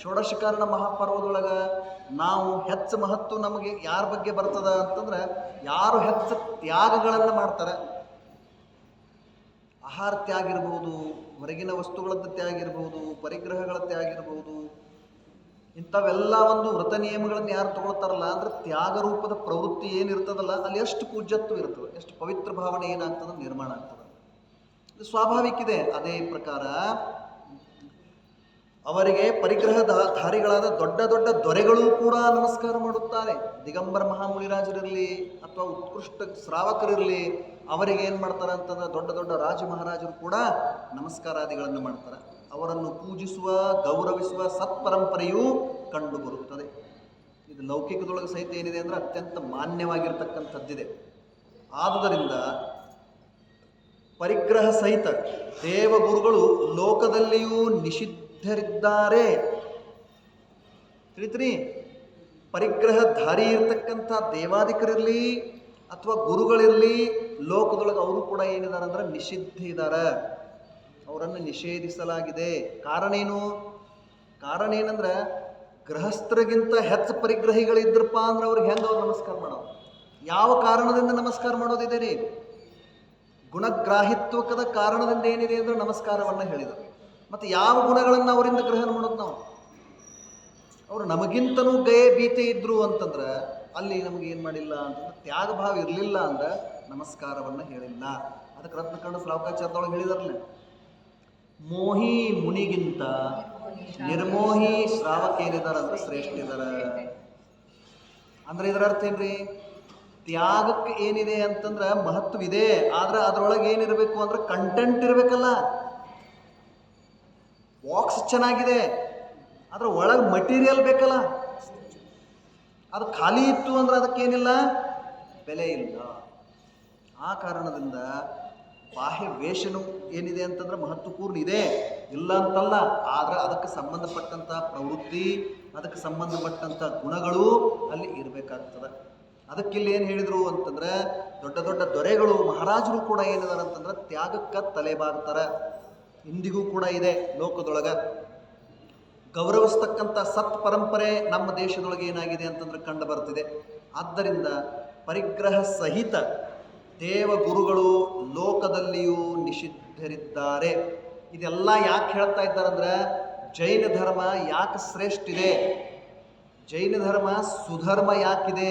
ಷೋಡಶಕಾರಣ ಮಹಾಪರ್ವದೊಳಗೆ ನಾವು ಹೆಚ್ಚು ಮಹತ್ವ ನಮಗೆ ಯಾರ ಬಗ್ಗೆ ಬರ್ತದ ಅಂತಂದ್ರೆ ಯಾರು ಹೆಚ್ಚು ತ್ಯಾಗಗಳನ್ನು ಮಾಡ್ತಾರೆ. ಆಹಾರ ತ್ಯಾಗ ಇರ್ಬೋದು, ಹೊರಗಿನ ವಸ್ತುಗಳದ್ದು ತ್ಯಾಗ ಇರ್ಬೋದು, ಪರಿಗ್ರಹಗಳ ತ್ಯಾಗ ಇರ್ಬೋದು, ಇಂಥವೆಲ್ಲ ಒಂದು ವ್ರತ ನಿಯಮಗಳನ್ನು ಯಾರು ತಗೊಳ್ತಾರಲ್ಲ ಅಂದ್ರೆ ತ್ಯಾಗ ರೂಪದ ಪ್ರವೃತ್ತಿ ಏನಿರ್ತದಲ್ಲ ಅಲ್ಲಿ ಎಷ್ಟು ಪೂಜ್ಯತ್ವ ಇರ್ತದೆ, ಎಷ್ಟು ಪವಿತ್ರ ಭಾವನೆ ಏನಾಗ್ತದೆ ನಿರ್ಮಾಣ ಆಗ್ತದೆ. ಇದು ಸ್ವಾಭಾವಿಕ ಇದೆ. ಅದೇ ಪ್ರಕಾರ ಅವರಿಗೆ ಪರಿಗ್ರಹಧಾರಿಗಳಾದ ದೊಡ್ಡ ದೊಡ್ಡ ದೊರೆಗಳು ಕೂಡ ನಮಸ್ಕಾರ ಮಾಡುತ್ತಾರೆ. ದಿಗಂಬರ ಮಹಾಮುನಿರಾಜರಿರಲಿ ಅಥವಾ ಉತ್ಕೃಷ್ಟ ಶ್ರಾವಕರಿರಲಿ, ಅವರಿಗೆ ಏನು ಮಾಡ್ತಾರೆ ಅಂತಂದ್ರೆ ದೊಡ್ಡ ದೊಡ್ಡ ರಾಜ ಮಹಾರಾಜರು ಕೂಡ ನಮಸ್ಕಾರಾದಿಗಳನ್ನು ಮಾಡ್ತಾರೆ. ಅವರನ್ನು ಪೂಜಿಸುವ, ಗೌರವಿಸುವ ಸತ್ಪರಂಪರೆಯೂ ಕಂಡು ಬರುತ್ತದೆ. ಇದು ಲೌಕಿಕದೊಳಗೆ ಸಹಿತ ಏನಿದೆ ಅಂದರೆ ಅತ್ಯಂತ ಮಾನ್ಯವಾಗಿರ್ತಕ್ಕಂಥದ್ದಿದೆ. ಆದುದರಿಂದ ಪರಿಗ್ರಹ ಸಹಿತ ದೇವಗುರುಗಳು ಲೋಕದಲ್ಲಿಯೂ ನಿಷಿದ್ಧರಿದ್ದಾರೆ. ತಿಳಿತ್ರಿ? ಪರಿಗ್ರಹಧಾರಿ ಇರ್ತಕ್ಕಂಥ ದೇವಾಧಿಕರಿರಲಿ ಅಥವಾ ಗುರುಗಳಿರಲಿ, ಲೋಕದೊಳಗೆ ಅವರು ಕೂಡ ಏನಿದ್ದಾರೆ ಅಂದ್ರೆ ನಿಷಿದ್ಧ ಇದ್ದಾರೆ. ಅವರನ್ನು ನಿಷೇಧಿಸಲಾಗಿದೆ. ಕಾರಣ ಏನಂದ್ರೆ ಗೃಹಸ್ಥರಿಗಿಂತ ಹೆಚ್ಚು ಪರಿಗ್ರಹಿಗಳಿದ್ರಪ್ಪ ಅಂದ್ರೆ ಅವ್ರಿಗೆ ಹೆಂಗೆ ಅವ್ರು ನಮಸ್ಕಾರ ಮಾಡೋದು? ಯಾವ ಕಾರಣದಿಂದ ನಮಸ್ಕಾರ ಮಾಡೋದಿದೆ ರೀ? ಗುಣಗ್ರಾಹಿತ್ವಕದ ಕಾರಣದಿಂದ ಏನಿದೆ ಅಂದ್ರೆ ನಮಸ್ಕಾರವನ್ನು ಹೇಳಿದರು. ಮತ್ತು ಯಾವ ಗುಣಗಳನ್ನು ಅವರಿಂದ ಗ್ರಹಣ ಮಾಡೋದು ನಾವು? ಅವರು ನಮಗಿಂತನೂ ಗಯೆ ಭೀತೆ ಇದ್ರು ಅಂತಂದ್ರೆ ಅಲ್ಲಿ ನಮಗೆ ಏನು ಮಾಡಿಲ್ಲ ಅಂತಂದ್ರೆ ತ್ಯಾಗ ಭಾವ ಇರಲಿಲ್ಲ ಅಂದ್ರೆ ನಮಸ್ಕಾರವನ್ನು ಹೇಳಿಲ್ಲ. ಅದಕ್ಕೆ ರತ್ನಕಂಡ ಶ್ರಾವಕಾಚಾರ್ಯದೊಳಗೆ ಹೇಳಿದಾರಲ್ಲ, ಮೋಹಿ ಮುನಿಗಿಂತ ನಿರ್ಮೋಹಿ ಶ್ರಾವಕ ಏನಿದಾರ ಅಂದ್ರೆ ಶ್ರೇಷ್ಠ ಇದಾರ. ಅಂದ್ರೆ ಇದರ ಅರ್ಥ ಏನ್ರಿ? ತ್ಯಾಗಕ್ಕೆ ಏನಿದೆ ಅಂತಂದ್ರೆ ಮಹತ್ವವಿದೆ, ಆದ್ರೆ ಅದರೊಳಗೆ ಏನಿರಬೇಕು ಅಂದ್ರೆ ಕಂಟೆಂಟ್ ಇರಬೇಕಲ್ಲ. ಬಾಕ್ಸ್ ಚೆನ್ನಾಗಿದೆ, ಅದ್ರ ಒಳಗೆ ಮಟೀರಿಯಲ್ ಬೇಕಲ್ಲ. ಅದು ಖಾಲಿ ಇತ್ತು ಅಂದ್ರೆ ಅದಕ್ಕೇನಿಲ್ಲ, ಬೆಲೆ ಇಲ್ಲ. ಆ ಕಾರಣದಿಂದ ಬಾಹ್ಯ ವೇಷನು ಏನಿದೆ ಅಂತಂದ್ರೆ ಮಹತ್ವಪೂರ್ಣ ಇದೆ, ಇಲ್ಲ ಅಂತಲ್ಲ. ಆದ್ರೆ ಅದಕ್ಕೆ ಸಂಬಂಧಪಟ್ಟಂಥ ಪ್ರವೃತ್ತಿ, ಅದಕ್ಕೆ ಸಂಬಂಧಪಟ್ಟಂಥ ಗುಣಗಳು ಅಲ್ಲಿ ಇರಬೇಕಾಗ್ತದೆ. ಅದಕ್ಕಿಲ್ಲಿ ಏನು ಹೇಳಿದರು ಅಂತಂದ್ರೆ ದೊಡ್ಡ ದೊಡ್ಡ ದೊರೆಗಳು ಮಹಾರಾಜರು ಕೂಡ ಏನಿದಾರೆ ಅಂತಂದ್ರೆ ತ್ಯಾಗಕ್ಕೆ ತಲೆಬಾಗ್ತಾರೆ. ಇಂದಿಗೂ ಕೂಡ ಇದೆ ಲೋಕದೊಳಗೆ. ಗೌರವಿಸ್ತಕ್ಕಂಥ ಸತ್ ಪರಂಪರೆ ನಮ್ಮ ದೇಶದೊಳಗೆ ಏನಾಗಿದೆ ಅಂತಂದ್ರೆ ಕಂಡು ಬರ್ತಿದೆ. ಆದ್ದರಿಂದ ಪರಿಗ್ರಹ ಸಹಿತ ದೇವಗುರುಗಳು ಲೋಕದಲ್ಲಿಯೂ ನಿಷಿದ್ಧರಿದ್ದಾರೆ. ಇದೆಲ್ಲ ಯಾಕೆ ಹೇಳ್ತಾ ಇದ್ದಾರೆ ಅಂದ್ರೆ ಜೈನ ಧರ್ಮ ಯಾಕೆ ಶ್ರೇಷ್ಠ ಇದೆ, ಜೈನ ಧರ್ಮ ಸುಧರ್ಮ ಯಾಕಿದೆ,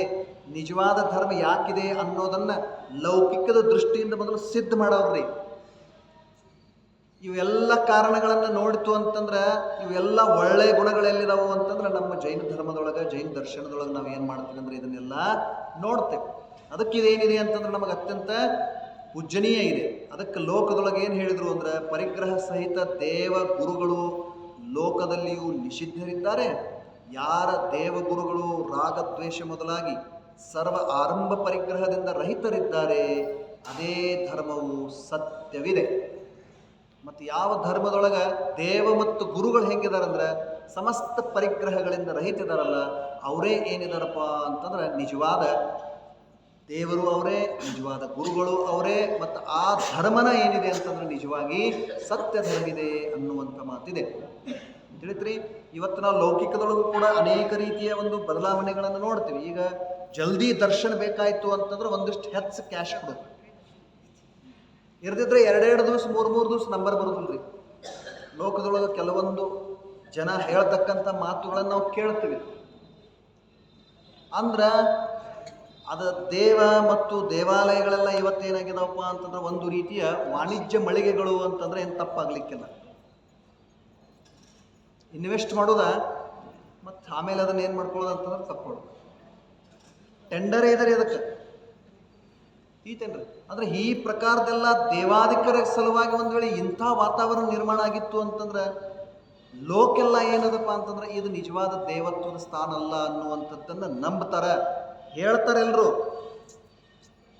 ನಿಜವಾದ ಧರ್ಮ ಯಾಕಿದೆ ಅನ್ನೋದನ್ನ ಲೌಕಿಕದ ದೃಷ್ಟಿಯಿಂದ ಮೊದಲು ಸಿದ್ಧ ಮಾಡೋರ್ರಿ. ಇವೆಲ್ಲ ಕಾರಣಗಳನ್ನು ನೋಡಿತು ಅಂತಂದ್ರೆ ಇವೆಲ್ಲ ಒಳ್ಳೆ ಗುಣಗಳೆಲ್ಲಿದಾವು ಅಂತಂದ್ರೆ ನಮ್ಮ ಜೈನ ಧರ್ಮದೊಳಗೆ, ಜೈನ ದರ್ಶನದೊಳಗೆ ನಾವು ಏನು ಮಾಡ್ತೀವಿ ಅಂದ್ರೆ ಇದನ್ನೆಲ್ಲ ನೋಡ್ತೇವೆ. ಅದಕ್ಕೆ ಇದೇನಿದೆ ಅಂತಂದ್ರೆ ನಮಗೆ ಅತ್ಯಂತ ಪೂಜ್ಯನೀಯ ಇದೆ. ಅದಕ್ಕೆ ಲೋಕದೊಳಗೆ ಏನು ಹೇಳಿದರು ಅಂದ್ರೆ ಪರಿಗ್ರಹ ಸಹಿತ ದೇವ ಗುರುಗಳು ಲೋಕದಲ್ಲಿಯೂ ನಿಷಿದ್ಧರಿದ್ದಾರೆ. ಯಾರ ದೇವಗುರುಗಳು ರಾಗದ್ವೇಷ ಮೊದಲಾಗಿ ಸರ್ವ ಆರಂಭ ಪರಿಗ್ರಹದಿಂದ ರಹಿತರಿದ್ದಾರೆ, ಅದೇ ಧರ್ಮವು ಸತ್ಯವಿದೆ. ಮತ್ತು ಯಾವ ಧರ್ಮದೊಳಗೆ ದೇವ ಮತ್ತು ಗುರುಗಳು ಹೆಂಗಿದಾರೆ ಅಂದ್ರೆ ಸಮಸ್ತ ಪರಿಗ್ರಹಗಳಿಂದ ರಹಿತಿದಾರಲ್ಲ, ಅವರೇ ಏನಿದಾರಪ್ಪ ಅಂತಂದ್ರೆ ನಿಜವಾದ ದೇವರು ಅವರೇ, ನಿಜವಾದ ಗುರುಗಳು ಅವರೇ, ಮತ್ತು ಆ ಧರ್ಮನ ಏನಿದೆ ಅಂತಂದ್ರೆ ನಿಜವಾಗಿ ಸತ್ಯ ಧರ್ಮಿದೆ ಅನ್ನುವಂಥ ಮಾತಿದೆ. ತಿಳಿತ್ರಿ? ಇವತ್ತು ನಾವು ಲೌಕಿಕದೊಳಗೂ ಕೂಡ ಅನೇಕ ರೀತಿಯ ಒಂದು ಬದಲಾವಣೆಗಳನ್ನು ನೋಡ್ತೀವಿ. ಈಗ ಜಲ್ದಿ ದರ್ಶನ ಬೇಕಾಯಿತು ಅಂತಂದ್ರೆ ಒಂದಿಷ್ಟು ಹೆಚ್ಚು ಕ್ಯಾಶ್ ಕೊಡೋದು, ಇರ್ದಿದ್ರೆ 2 ದಿವಸ 3 ದಿವಸ ನಂಬರ್ ಬರೋದಿಲ್ರಿ. ಲೋಕದೊಳಗೆ ಕೆಲವೊಂದು ಜನ ಹೇಳ್ತಕ್ಕಂಥ ಮಾತುಗಳನ್ನು ನಾವು ಕೇಳ್ತೀವಿ. ಅಂದ್ರೆ ಅದು ದೇವ ಮತ್ತು ದೇವಾಲಯಗಳೆಲ್ಲ ಇವತ್ತೇನಾಗಿದಾವಪ್ಪ ಅಂತಂದ್ರೆ ಒಂದು ರೀತಿಯ ವಾಣಿಜ್ಯ ಮಳಿಗೆಗಳು ಅಂತಂದ್ರೆ ಏನು ತಪ್ಪಾಗ್ಲಿಕ್ಕಿಲ್ಲ. ಇನ್ವೆಸ್ಟ್ ಮಾಡೋದ ಮತ್ತು ಆಮೇಲೆ ಅದನ್ನು ಏನು ಮಾಡ್ಕೊಳ್ಳೋದು ಅಂತಂದ್ರೆ ತಕ್ಕೊಳ್ಳೋದು. ಟೆಂಡರೇ ಇದಾರೆ ಅದಕ್ಕೆ ಈತೇನ್ರಿ. ಅಂದ್ರೆ ಈ ಪ್ರಕಾರದೆಲ್ಲ ದೇವಾಧಿಕರ ಸಲುವಾಗಿ ಒಂದು ವೇಳೆ ಇಂಥ ವಾತಾವರಣ ನಿರ್ಮಾಣ ಆಗಿತ್ತು ಅಂತಂದ್ರೆ ಲೋಕೆಲ್ಲ ಏನದಪ್ಪ ಅಂತಂದ್ರೆ ಇದು ನಿಜವಾದ ದೇವತ್ವದ ಸ್ಥಾನ ಅಲ್ಲ ಅನ್ನುವಂಥದ್ದನ್ನು ನಂಬ್ತಾರೆ, ಹೇಳ್ತಾರೆ ಎಲ್ಲರೂ.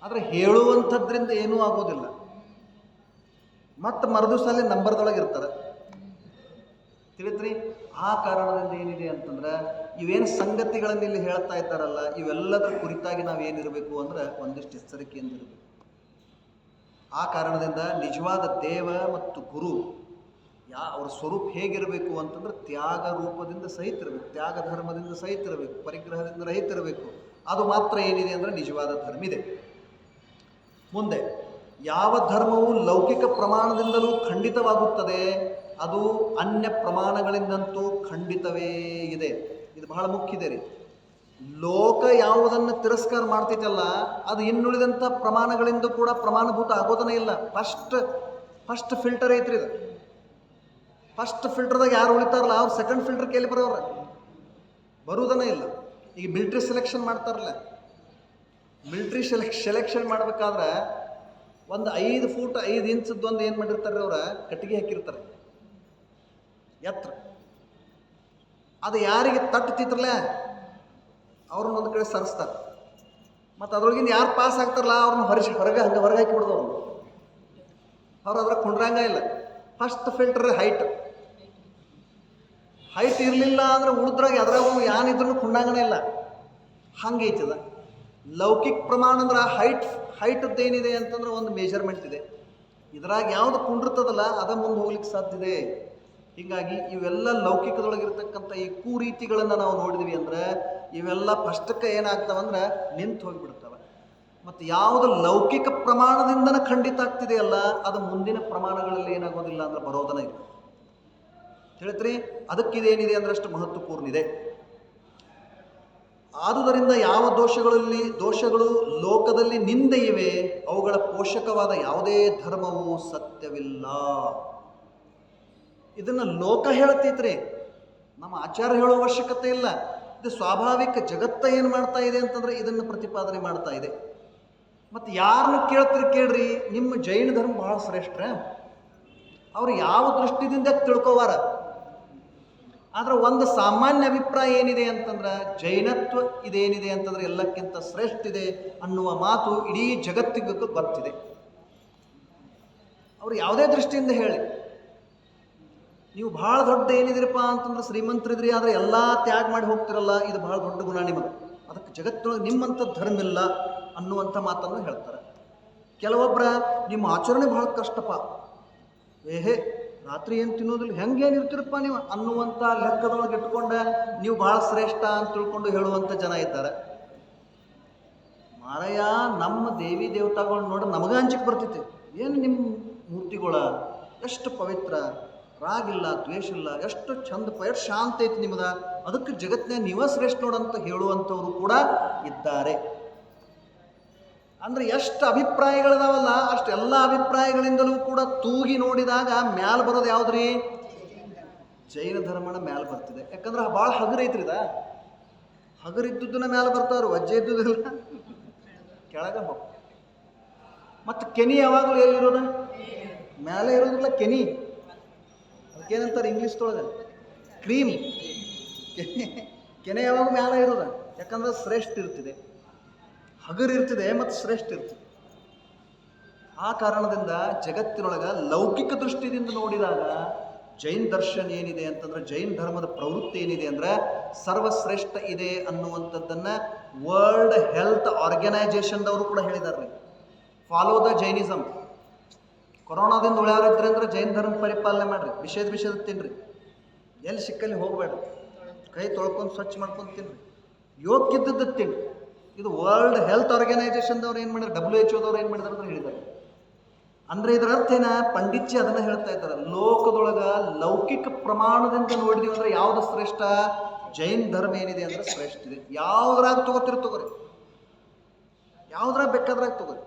ಆದರೆ ಹೇಳುವಂಥದ್ರಿಂದ ಏನೂ ಆಗೋದಿಲ್ಲ. ಮತ್ತು ಮರುದಿವಸಲ್ಲಿ ನಂಬರ್ದೊಳಗೆ ಇರ್ತಾರೆ. ತಿಳಿದ್ರಿ? ಆ ಕಾರಣದಿಂದ ಏನಿದೆ ಅಂತಂದ್ರೆ ಇವೇನು ಸಂಗತಿಗಳನ್ನು ಇಲ್ಲಿ ಹೇಳ್ತಾ ಇದ್ದಾರಲ್ಲ, ಇವೆಲ್ಲದರ ಕುರಿತಾಗಿ ನಾವೇನಿರಬೇಕು ಅಂದ್ರೆ ಒಂದಿಷ್ಟು ಎಚ್ಚರಿಕೆಯಿಂದ ಇರಬೇಕು. ಆ ಕಾರಣದಿಂದ ನಿಜವಾದ ದೇವ ಮತ್ತು ಗುರು ಅವ್ರ ಸ್ವರೂಪ ಹೇಗಿರಬೇಕು ಅಂತಂದ್ರೆ ತ್ಯಾಗ ರೂಪದಿಂದ ಸಹಿತ ಇರಬೇಕು, ತ್ಯಾಗ ಧರ್ಮದಿಂದ ಸಹಿತ ಇರಬೇಕು, ಪರಿಗ್ರಹದಿಂದ ರಹಿತ ಇರಬೇಕು. ಅದು ಮಾತ್ರ ಏನಿದೆ ಅಂದರೆ ನಿಜವಾದ ಧರ್ಮ ಇದೆ. ಮುಂದೆ ಯಾವ ಧರ್ಮವು ಲೌಕಿಕ ಪ್ರಮಾಣದಿಂದಲೂ ಖಂಡಿತವಾಗುತ್ತದೆ, ಅದು ಅನ್ಯ ಪ್ರಮಾಣಗಳಿಂದಂತೂ ಖಂಡಿತವೇ ಇದೆ. ಇದು ಬಹಳ ಮುಖ್ಯ ಇದೆ ರೀ. ಲೋಕ ಯಾವುದನ್ನು ತಿರಸ್ಕಾರ ಮಾಡ್ತೈತಲ್ಲ ಅದು ಇನ್ನುಳಿದಂಥ ಪ್ರಮಾಣಗಳಿಂದ ಕೂಡ ಪ್ರಮಾಣಭೂತ ಆಗೋದನೇ ಇಲ್ಲ. ಫಸ್ಟ್ ಫಸ್ಟ್ ಫಿಲ್ಟರ್ ಐತ್ರಿ ಇದು. ಫಸ್ಟ್ ಫಿಲ್ಟರ್ದಾಗ ಯಾರು ಉಳಿತಾರಲ್ಲ ಅವ್ರು ಸೆಕೆಂಡ್ ಫಿಲ್ಟರ್ ಕೇಳಿ ಬರೋವ್ರ ಬರುವುದನೇ ಇಲ್ಲ. ಈಗ ಮಿಲ್ಟ್ರಿ ಸೆಲೆಕ್ಷನ್ ಮಾಡ್ತಾರಲ್ಲ, ಮಿಲ್ಟ್ರಿ ಸೆಲೆಕ್ಷನ್ ಮಾಡ್ಬೇಕಾದ್ರೆ ಒಂದು 5 ಫೂಟ್ 5 ಇಂಚದ್ದು ಒಂದು ಏನು ಮಾಡಿರ್ತಾರೆ ಅವ್ರ ಕಟ್ಟಿಗೆ ಹಾಕಿರ್ತಾರೆ ಎತ್ತರ. ಅದು ಯಾರಿಗೆ ತಟ್ಟತಿತ್ರಲ್ಲ ಅವ್ರನ್ನ ಒಂದು ಕಡೆ ಸರಿಸ್ತಾರೆ. ಮತ್ತು ಅದ್ರೊಳಗಿಂದ ಯಾರು ಪಾಸ್ ಆಗ್ತಾರಲ್ಲ ಅವ್ರನ್ನ ಹೊರಗೆ ಹಾಕಿ ಬಿಡೋದು. ಅವ್ರು ಅದ್ರಾಗ ಕುಂಡ್ರಂಗ ಇಲ್ಲ. ಫಸ್ಟ್ ಫಿಲ್ಟರ್ ಹೈಟ್ ಇರಲಿಲ್ಲ ಅಂದ್ರೆ ಉಳಿದ್ರಾಗ ಅದ್ರಾಗ ಯಾನಿದ್ರೂ ಕುಂಡಂಗನೇ ಇಲ್ಲ. ಹಂಗೈತದ ಲೌಕಿಕ ಪ್ರಮಾಣ ಅಂದ್ರೆ ಹೈಟದ್ದು ಏನಿದೆ ಅಂತಂದ್ರೆ ಒಂದು ಮೆಜರ್ಮೆಂಟ್ ಇದೆ. ಇದ್ರಾಗ ಯಾವುದು ಕುಂಡಿರ್ತದಲ್ಲ ಅದ ಮುಂದೆ ಹೋಗ್ಲಿಕ್ಕೆ ಸಾಧ್ಯ ಇದೆ. ಹೀಗಾಗಿ ಇವೆಲ್ಲ ಲೌಕಿಕದೊಳಗಿರ್ತಕ್ಕಂಥ ಈ ಕುರೀತಿಗಳನ್ನು ನಾವು ನೋಡಿದ್ವಿ ಅಂದ್ರೆ ಇವೆಲ್ಲ ಫಸ್ಟಕ್ಕೆ ಏನಾಗ್ತಾವಂದ್ರೆ ನಿಂತು ಹೋಗಿಬಿಡ್ತವೆ. ಮತ್ತು ಯಾವುದು ಲೌಕಿಕ ಪ್ರಮಾಣದಿಂದನೇ ಖಂಡಿತ ಆಗ್ತಿದೆಯಲ್ಲ ಅದು ಮುಂದಿನ ಪ್ರಮಾಣಗಳಲ್ಲಿ ಏನಾಗೋದಿಲ್ಲ ಅಂದ್ರೆ ಬರೋದನ್ನ ಇಲ್ಲ. ತಿಳಿತ್ರಿ, ಅದಕ್ಕಿದೇನಿದೆ ಅಂದ್ರೆ ಅಷ್ಟು ಮಹತ್ವಪೂರ್ಣ ಇದೆ. ಆದುದರಿಂದ ಯಾವ ದೋಷಗಳು ಲೋಕದಲ್ಲಿ ನಿಂದೆ ಇವೆ ಅವುಗಳ ಪೋಷಕವಾದ ಯಾವುದೇ ಧರ್ಮವು ಸತ್ಯವಿಲ್ಲ. ಇದನ್ನು ಲೋಕ ಹೇಳ್ತೈತ್ರಿ, ನಮ್ಮ ಆಚಾರ ಹೇಳೋ ಅವಶ್ಯಕತೆ ಇಲ್ಲ. ಇದು ಸ್ವಾಭಾವಿಕ ಜಗತ್ತ ಏನು ಮಾಡ್ತಾ ಇದೆ ಅಂತಂದ್ರೆ ಇದನ್ನು ಪ್ರತಿಪಾದನೆ ಮಾಡ್ತಾ ಇದೆ. ಮತ್ತು ಯಾರನ್ನು ಕೇಳ್ರಿ, ನಿಮ್ಮ ಜೈನ ಧರ್ಮ ಬಹಳ ಶ್ರೇಷ್ಠ, ಅವ್ರು ಯಾವ ದೃಷ್ಟಿದಿಂದ ತಿಳ್ಕೋವಾರ. ಆದ್ರೆ ಒಂದು ಸಾಮಾನ್ಯ ಅಭಿಪ್ರಾಯ ಏನಿದೆ ಅಂತಂದ್ರೆ ಜೈನತ್ವ ಇದೇನಿದೆ ಅಂತಂದ್ರೆ ಎಲ್ಲಕ್ಕಿಂತ ಶ್ರೇಷ್ಠ ಇದೆ ಅನ್ನುವ ಮಾತು ಇಡೀ ಜಗತ್ತಿಗೂ ಗೊತ್ತಿದೆ. ಅವ್ರು ಯಾವುದೇ ದೃಷ್ಟಿಯಿಂದ ಹೇಳಿ, ನೀವು ಭಾಳ ದೊಡ್ಡ ಏನಿದಿರಪ್ಪ ಅಂತಂದ್ರೆ ಶ್ರೀಮಂತರಿದ್ರಿ, ಆದರೆ ಎಲ್ಲ ತ್ಯಾಗ ಮಾಡಿ ಹೋಗ್ತಿರಲ್ಲ, ಇದು ಭಾಳ ದೊಡ್ಡ ಗುಣ ನಿಮಗೆ, ಅದಕ್ಕೆ ಜಗತ್ತಿನೊಳಗೆ ನಿಮ್ಮಂಥ ಧರ್ಮ ಇಲ್ಲ ಅನ್ನುವಂಥ ಮಾತನ್ನು ಹೇಳ್ತಾರೆ. ಕೆಲವೊಬ್ಬರ ನಿಮ್ಮ ಆಚರಣೆ ಭಾಳ ಕಷ್ಟಪ್ಪ, ರಾತ್ರಿ ಏನು ತಿನ್ನೋದಿಲ್ಲ, ಹೆಂಗೇನಿರ್ತಿರಪ್ಪ ನೀವು ಅನ್ನುವಂಥ ಲೆಕ್ಕದೊಳಗೆ ಇಟ್ಕೊಂಡ ನೀವು ಭಾಳ ಶ್ರೇಷ್ಠ ಅಂತ ತಿಳ್ಕೊಂಡು ಹೇಳುವಂಥ ಜನ ಇದ್ದಾರೆ. ಮಾರಯ್ಯ, ನಮ್ಮ ದೇವಿ ದೇವತಾಗಳು ನೋಡಿ ನಮಗೆ ಅಂಜಿಕೆ ಬರ್ತೈತಿ. ಏನು ನಿಮ್ಮ ಮೂರ್ತಿಗಳ ಎಷ್ಟು ಪವಿತ್ರ, ರಾಗಿಲ್ಲ, ದ್ವೇಷ ಇಲ್ಲ, ಎಷ್ಟು ಚಂದ ಎಷ್ಟು ಶಾಂತ ಐತಿ ನಿಮ್ಮದ, ಅದಕ್ಕೆ ಜಗತ್ತಿನ ನೀವ ಶ್ರೇಷ್ಠ ನೋಡಂತ ಹೇಳುವಂಥವ್ರು ಕೂಡ ಇದ್ದಾರೆ. ಅಂದರೆ ಎಷ್ಟು ಅಭಿಪ್ರಾಯಗಳಿದಾವಲ್ಲ ಅಷ್ಟು ಎಲ್ಲ ಅಭಿಪ್ರಾಯಗಳಿಂದಲೂ ಕೂಡ ತೂಗಿ ನೋಡಿದಾಗ ಮ್ಯಾಲ ಬರೋದು ಯಾವುದ್ರಿ? ಜೈನ ಧರ್ಮನ ಮ್ಯಾಲ ಬರ್ತಿದೆ. ಯಾಕಂದ್ರೆ ಭಾಳ ಹಗರೈತ್ರಿ ಇದ, ಹಗರಿದ್ದನ್ನ ಮ್ಯಾಲ ಬರ್ತಾವ್ರು, ವಜ್ಜೆ ಇದ್ದುದಿಲ್ಲ ಕೆಳಗೆ ಹೋಗ. ಮತ್ತು ಕೆನಿ ಯಾವಾಗಲೂ ಎಲ್ಲಿರೋದು? ಮ್ಯಾಲೆ ಇರೋದಿಲ್ಲ ಕೆನಿ. ಅದಕ್ಕೇನಂತಾರೆ ಇಂಗ್ಲೀಷ್ದೊಳಗೆ? ಕ್ರೀಮ್. ಕೆನೆ ಯಾವಾಗ ಮ್ಯಾಲ ಇರೋದ, ಯಾಕಂದ್ರೆ ಶ್ರೇಷ್ಠ ಇರ್ತಿದೆ, ಹಗರ್ ಇರ್ತಿದೆ ಮತ್ತು ಶ್ರೇಷ್ಠ ಇರ್ತಿದೆ. ಆ ಕಾರಣದಿಂದ ಜಗತ್ತಿನೊಳಗೆ ಲೌಕಿಕ ದೃಷ್ಟಿಯಿಂದ ನೋಡಿದಾಗ ಜೈನ್ ದರ್ಶನ್ ಏನಿದೆ ಅಂತಂದ್ರೆ, ಜೈನ್ ಧರ್ಮದ ಪ್ರವೃತ್ತಿ ಏನಿದೆ ಅಂದ್ರೆ ಸರ್ವಶ್ರೇಷ್ಠ ಇದೆ ಅನ್ನುವಂಥದ್ದನ್ನು ವರ್ಲ್ಡ್ ಹೆಲ್ತ್ ಆರ್ಗನೈಜೇಷನ್ದವರು ಕೂಡ ಹೇಳಿದ್ದಾರೆ. Follow the Jainism. ಕೊರೋನಾದಿಂದ ಉಳ್ಯಾರಿದ್ರೆ ಅಂದ್ರೆ ಜೈನ್ ಧರ್ಮ ಪರಿಪಾಲನೆ ಮಾಡಿರಿ, ವಿಷಯದ ತಿನ್ನಿರಿ, ಎಲ್ಲಿ ಸಿಕ್ಕಲ್ಲಿ ಹೋಗಬೇಡ್ರಿ, ಕೈ ತೊಳ್ಕೊಂಡು ಸ್ವಚ್ಛ ಮಾಡ್ಕೊಂಡು ತಿನ್ನಿರಿ, ಯೋಗ್ಯದ್ದು ತಿನ್ನಿರಿ. ಇದು ವರ್ಲ್ಡ್ ಹೆಲ್ತ್ ಆರ್ಗನೈಜೇಷನ್ದವ್ರು ಏನು ಮಾಡಿದ್ರು, WHO ಏನು ಮಾಡಿದಾರೆ ಅಂತ ಹೇಳಿದ್ದಾರೆ. ಅಂದರೆ ಇದರ ಅರ್ಥ ಏನ? ಪಂಡಿತ್ಯ ಅದನ್ನು ಹೇಳ್ತಾ ಇದ್ದಾರೆ. ಲೋಕದೊಳಗೆ ಲೌಕಿಕ ಪ್ರಮಾಣದಿಂದ ನೋಡಿದೀವಿ ಅಂದರೆ ಯಾವುದು ಶ್ರೇಷ್ಠ? ಜೈನ್ ಧರ್ಮ ಏನಿದೆ ಅಂದರೆ ಶ್ರೇಷ್ಠ ಇದೆ. ಯಾವುದ್ರಾಗ ತಗೋರಿ, ಯಾವುದ್ರಾಗ ಬೇಕಾದ್ರಾಗ ತಗೋರಿ.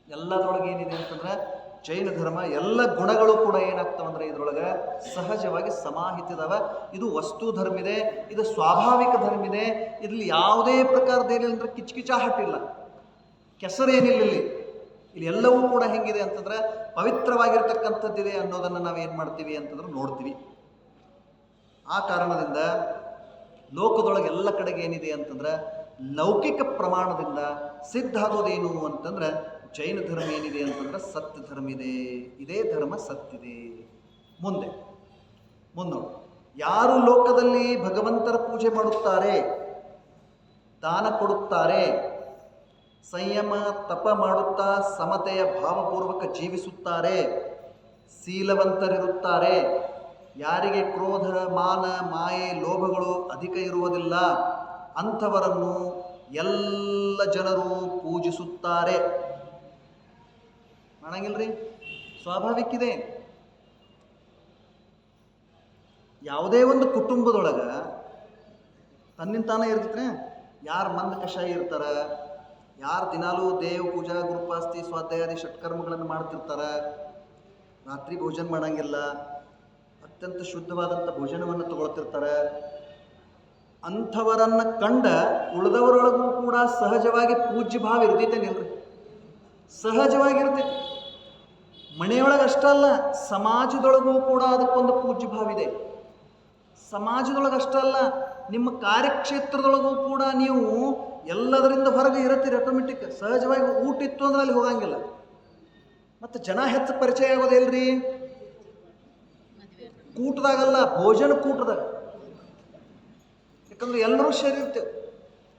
ಎಲ್ಲದರೊಳಗೆ ಏನಿದೆ ಅಂತಂದ್ರೆ ಜೈನ ಧರ್ಮ ಎಲ್ಲ ಗುಣಗಳು ಕೂಡ ಏನಾಗ್ತಾವಂದ್ರೆ ಇದರೊಳಗೆ ಸಹಜವಾಗಿ ಸಮಾಹಿತದವ. ಇದು ವಸ್ತು ಧರ್ಮ ಇದೆ, ಇದು ಸ್ವಾಭಾವಿಕ ಧರ್ಮ ಇದೆ. ಇದರಲ್ಲಿ ಯಾವುದೇ ಪ್ರಕಾರದ ಏನಿಲ್ಲ ಅಂದ್ರೆ ಕಿಚ್ಕಿಚಾಹಟ್ಟಿಲ್ಲ, ಕೆಸರೇನಿಲ್ಲ ಇಲ್ಲಿ ಎಲ್ಲವೂ ಕೂಡ ಹೆಂಗಿದೆ ಅಂತಂದ್ರೆ ಪವಿತ್ರವಾಗಿರ್ತಕ್ಕಂಥದ್ದಿದೆ ಅನ್ನೋದನ್ನು ನಾವೇನು ಮಾಡ್ತೀವಿ ಅಂತಂದ್ರೆ ನೋಡ್ತೀವಿ. ಆ ಕಾರಣದಿಂದ ಲೋಕದೊಳಗೆ ಎಲ್ಲ ಕಡೆಗೆ ಏನಿದೆ ಅಂತಂದ್ರೆ ಲೌಕಿಕ ಪ್ರಮಾಣದಿಂದ ಸಿದ್ಧ ಆಗೋದೇನು ಅಂತಂದ್ರೆ ಜೈನ ಧರ್ಮ ಏನಿದೆ ಅಂತಂದ್ರೆ ಸತ್ಯ ಧರ್ಮ ಇದೆ, ಇದೇ ಧರ್ಮ ಸತ್ತಿದೆ. ಮುಂದೆ ಯಾರು ಲೋಕದಲ್ಲಿ ಭಗವಂತರ ಪೂಜೆ ಮಾಡುತ್ತಾರೆ, ದಾನ ಕೊಡುತ್ತಾರೆ, ಸಂಯಮ ತಪ ಮಾಡುತ್ತಾ ಸಮತೆಯ ಭಾವಪೂರ್ವಕ ಜೀವಿಸುತ್ತಾರೆ, ಶೀಲವಂತರಿರುತ್ತಾರೆ, ಯಾರಿಗೆ ಕ್ರೋಧ, ಮಾನ, ಮಾಯೆ, ಲೋಭಗಳು ಅಧಿಕ ಇರುವುದಿಲ್ಲ, ಅಂಥವರನ್ನು ಎಲ್ಲ ಜನರು ಪೂಜಿಸುತ್ತಾರೆ. ಮಾಡಂಗಿಲ್ರಿ, ಸ್ವಾಭಾವಿಕ ಇದೆ. ಯಾವುದೇ ಒಂದು ಕುಟುಂಬದೊಳಗೆ ತನ್ನಿಂತಾನೇ ಇರ್ತೈತೆ. ಯಾರು ಮಂದ ಕಷಾಯ ಇರ್ತಾರ, ಯಾರು ದಿನಾಲೂ ದೇವ ಪೂಜಾ, ಗುರುಪಾಸ್ತಿ, ಸ್ವಾಧ್ಯಾಯಾದಿ ಷಟ್ಕರ್ಮಗಳನ್ನು ಮಾಡ್ತಿರ್ತಾರೆ, ರಾತ್ರಿ ಭೋಜನ ಮಾಡಂಗಿಲ್ಲ, ಅತ್ಯಂತ ಶುದ್ಧವಾದಂಥ ಭೋಜನವನ್ನು ತಗೊಳ್ತಿರ್ತಾರೆ. ಅಂಥವರನ್ನು ಕಂಡ ಉಳಿದವರೊಳಗೂ ಕೂಡ ಸಹಜವಾಗಿ ಪೂಜ್ಯ ಭಾವ ಇರ್ತೈತೇನಿಲ್ರಿ? ಸಹಜವಾಗಿರ್ತೈತಿ. ಮನೆಯೊಳಗೆ ಅಷ್ಟಲ್ಲ, ಸಮಾಜದೊಳಗೂ ಕೂಡ ಅದಕ್ಕೊಂದು ಪೂಜ್ಯ ಭಾವ ಇದೆ. ಸಮಾಜದೊಳಗೆ ಅಷ್ಟಲ್ಲ, ನಿಮ್ಮ ಕಾರ್ಯಕ್ಷೇತ್ರದೊಳಗೂ ಕೂಡ ನೀವು ಎಲ್ಲದರಿಂದ ಹೊರಗೆ ಇರುತ್ತೀರಿ. ಆಟೋಮೆಟಿಕ್ ಸಹಜವಾಗಿ ಊಟ ಇತ್ತು ಅಂದ್ರೆ ಅಲ್ಲಿ ಹೋಗಂಗಿಲ್ಲ. ಮತ್ತು ಜನ ಹೆಚ್ಚು ಪರಿಚಯ ಆಗೋದಿಲ್ರಿ ಕೂಟದಾಗಲ್ಲ, ಭೋಜನ ಕೂಟದಾಗ. ಯಾಕಂದ್ರೆ ಎಲ್ಲರೂ ಸೇರಿರ್ತೇವೆ.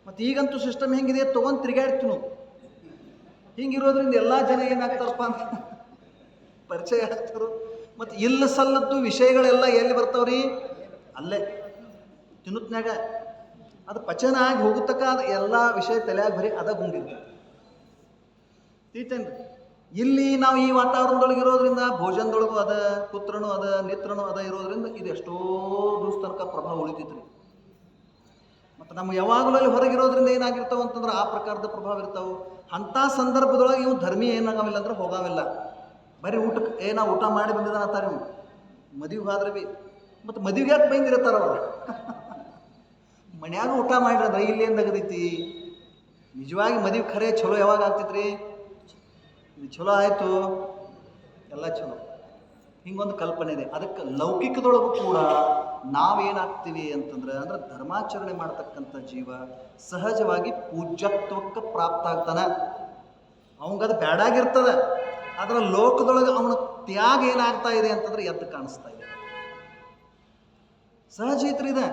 ಮತ್ತು ಈಗಂತೂ ಸಿಸ್ಟಮ್ ಹೆಂಗಿದೆ, ತೊಗೊಂಡು ತಿರುಗಾಡ್ತೀವಿ ನಾವು. ಹಿಂಗಿರೋದ್ರಿಂದ ಎಲ್ಲ ಜನ ಏನಾಗ್ತಾರಪ್ಪ ಅಂತ ಪರಿಚಯ ಆಗ್ತಾರೋ. ಮತ್ತು ಇಲ್ಲ ಸಲ್ಲದ್ದು ವಿಷಯಗಳೆಲ್ಲ ಎಲ್ಲಿ ಬರ್ತಾವ್ರಿ? ಅಲ್ಲೇ ತಿನ್ನುತ್ನ್ಯಾಗ ಅದು ಪಚನ ಆಗಿ ಹೋಗುತ್ತಕ್ಕ ಅದು ಎಲ್ಲ ವಿಷಯ ತಲೆಯಾಗಿ ಬರೀ ಅದ ಗುಂಗಿರ್ತದೆ. ತಿಳಿತೇನ್ರಿ? ಇಲ್ಲಿ ನಾವು ಈ ವಾತಾವರಣದೊಳಗೆ ಇರೋದ್ರಿಂದ ಭೋಜನದೊಳಗೂ ಅದ, ಪುತ್ರನೂ ಅದ, ನೇತ್ರನೂ ಅದ ಇರೋದ್ರಿಂದ ಇದು ಎಷ್ಟೋ ದಿವಸ ತನಕ ಪ್ರಭಾವ ಉಳಿತೈತ್ರಿ. ಮತ್ತು ನಮ್ಮ ಯಾವಾಗಲೂ ಅಲ್ಲಿ ಹೊರಗಿರೋದ್ರಿಂದ ಏನಾಗಿರ್ತಾವ ಅಂತಂದ್ರೆ ಆ ಪ್ರಕಾರದ ಪ್ರಭಾವ ಇರ್ತಾವೆ. ಅಂಥ ಸಂದರ್ಭದೊಳಗೆ ಇವು ಧರ್ಮೀಯ ಏನಾಗವಿಲ್ಲ ಅಂದ್ರೆ ಹೋಗಾವಿಲ್ಲ. ಬರೀ ಊಟಕ್ಕೆ ನಾವು ಊಟ ಮಾಡಿ ಬಂದಿದ್ದಾನೆ ಅಂತಾರೆ ಇವು. ಮದುವೆಗೆ ಆದ್ರೆ ಭೀ ಮತ್ತು ಮದುವೆಗೆ ಯಾಕೆ ಬೈಂದಿರ್ತಾರ ಅವರು? ಮನ್ಯಾಗ ಊಟ ಮಾಡಿದ್ರೆ ಇಲ್ಲಿ ಏನು ತಗದೈತಿ? ನಿಜವಾಗಿ ಮದುವೆ ಖರೆ ಚಲೋ ಯಾವಾಗ ಆಗ್ತೈತ್ರಿ? ಇದು ಚಲೋ ಆಯಿತು, ಎಲ್ಲ ಚಲೋ. ಹಿಂಗೊಂದು ಕಲ್ಪನೆ ಇದೆ. ಅದಕ್ಕೆ ಲೌಕಿಕದೊಳಗೂ ಕೂಡ ನಾವೇನಾಗ್ತೀವಿ ಅಂತಂದ್ರೆ ಅಂದ್ರೆ ಧರ್ಮಾಚರಣೆ ಮಾಡ್ತಕ್ಕಂಥ ಜೀವ ಸಹಜವಾಗಿ ಪೂಜ್ಯತ್ವಕ್ಕೆ ಪ್ರಾಪ್ತ ಆಗ್ತಾನೆ. ಅವಂಗದು ಬ್ಯಾಡಾಗಿರ್ತದೆ. ಅದರ ಲೋಕದೊಳಗೆ ಅವನ ತ್ಯಾಗ ಏನಾಗ್ತಾ ಇದೆ ಅಂತಂದ್ರೆ ಎದ್ದು ಕಾಣಿಸ್ತಾ ಇದೆ. ಸಹಜ ಇದೆ.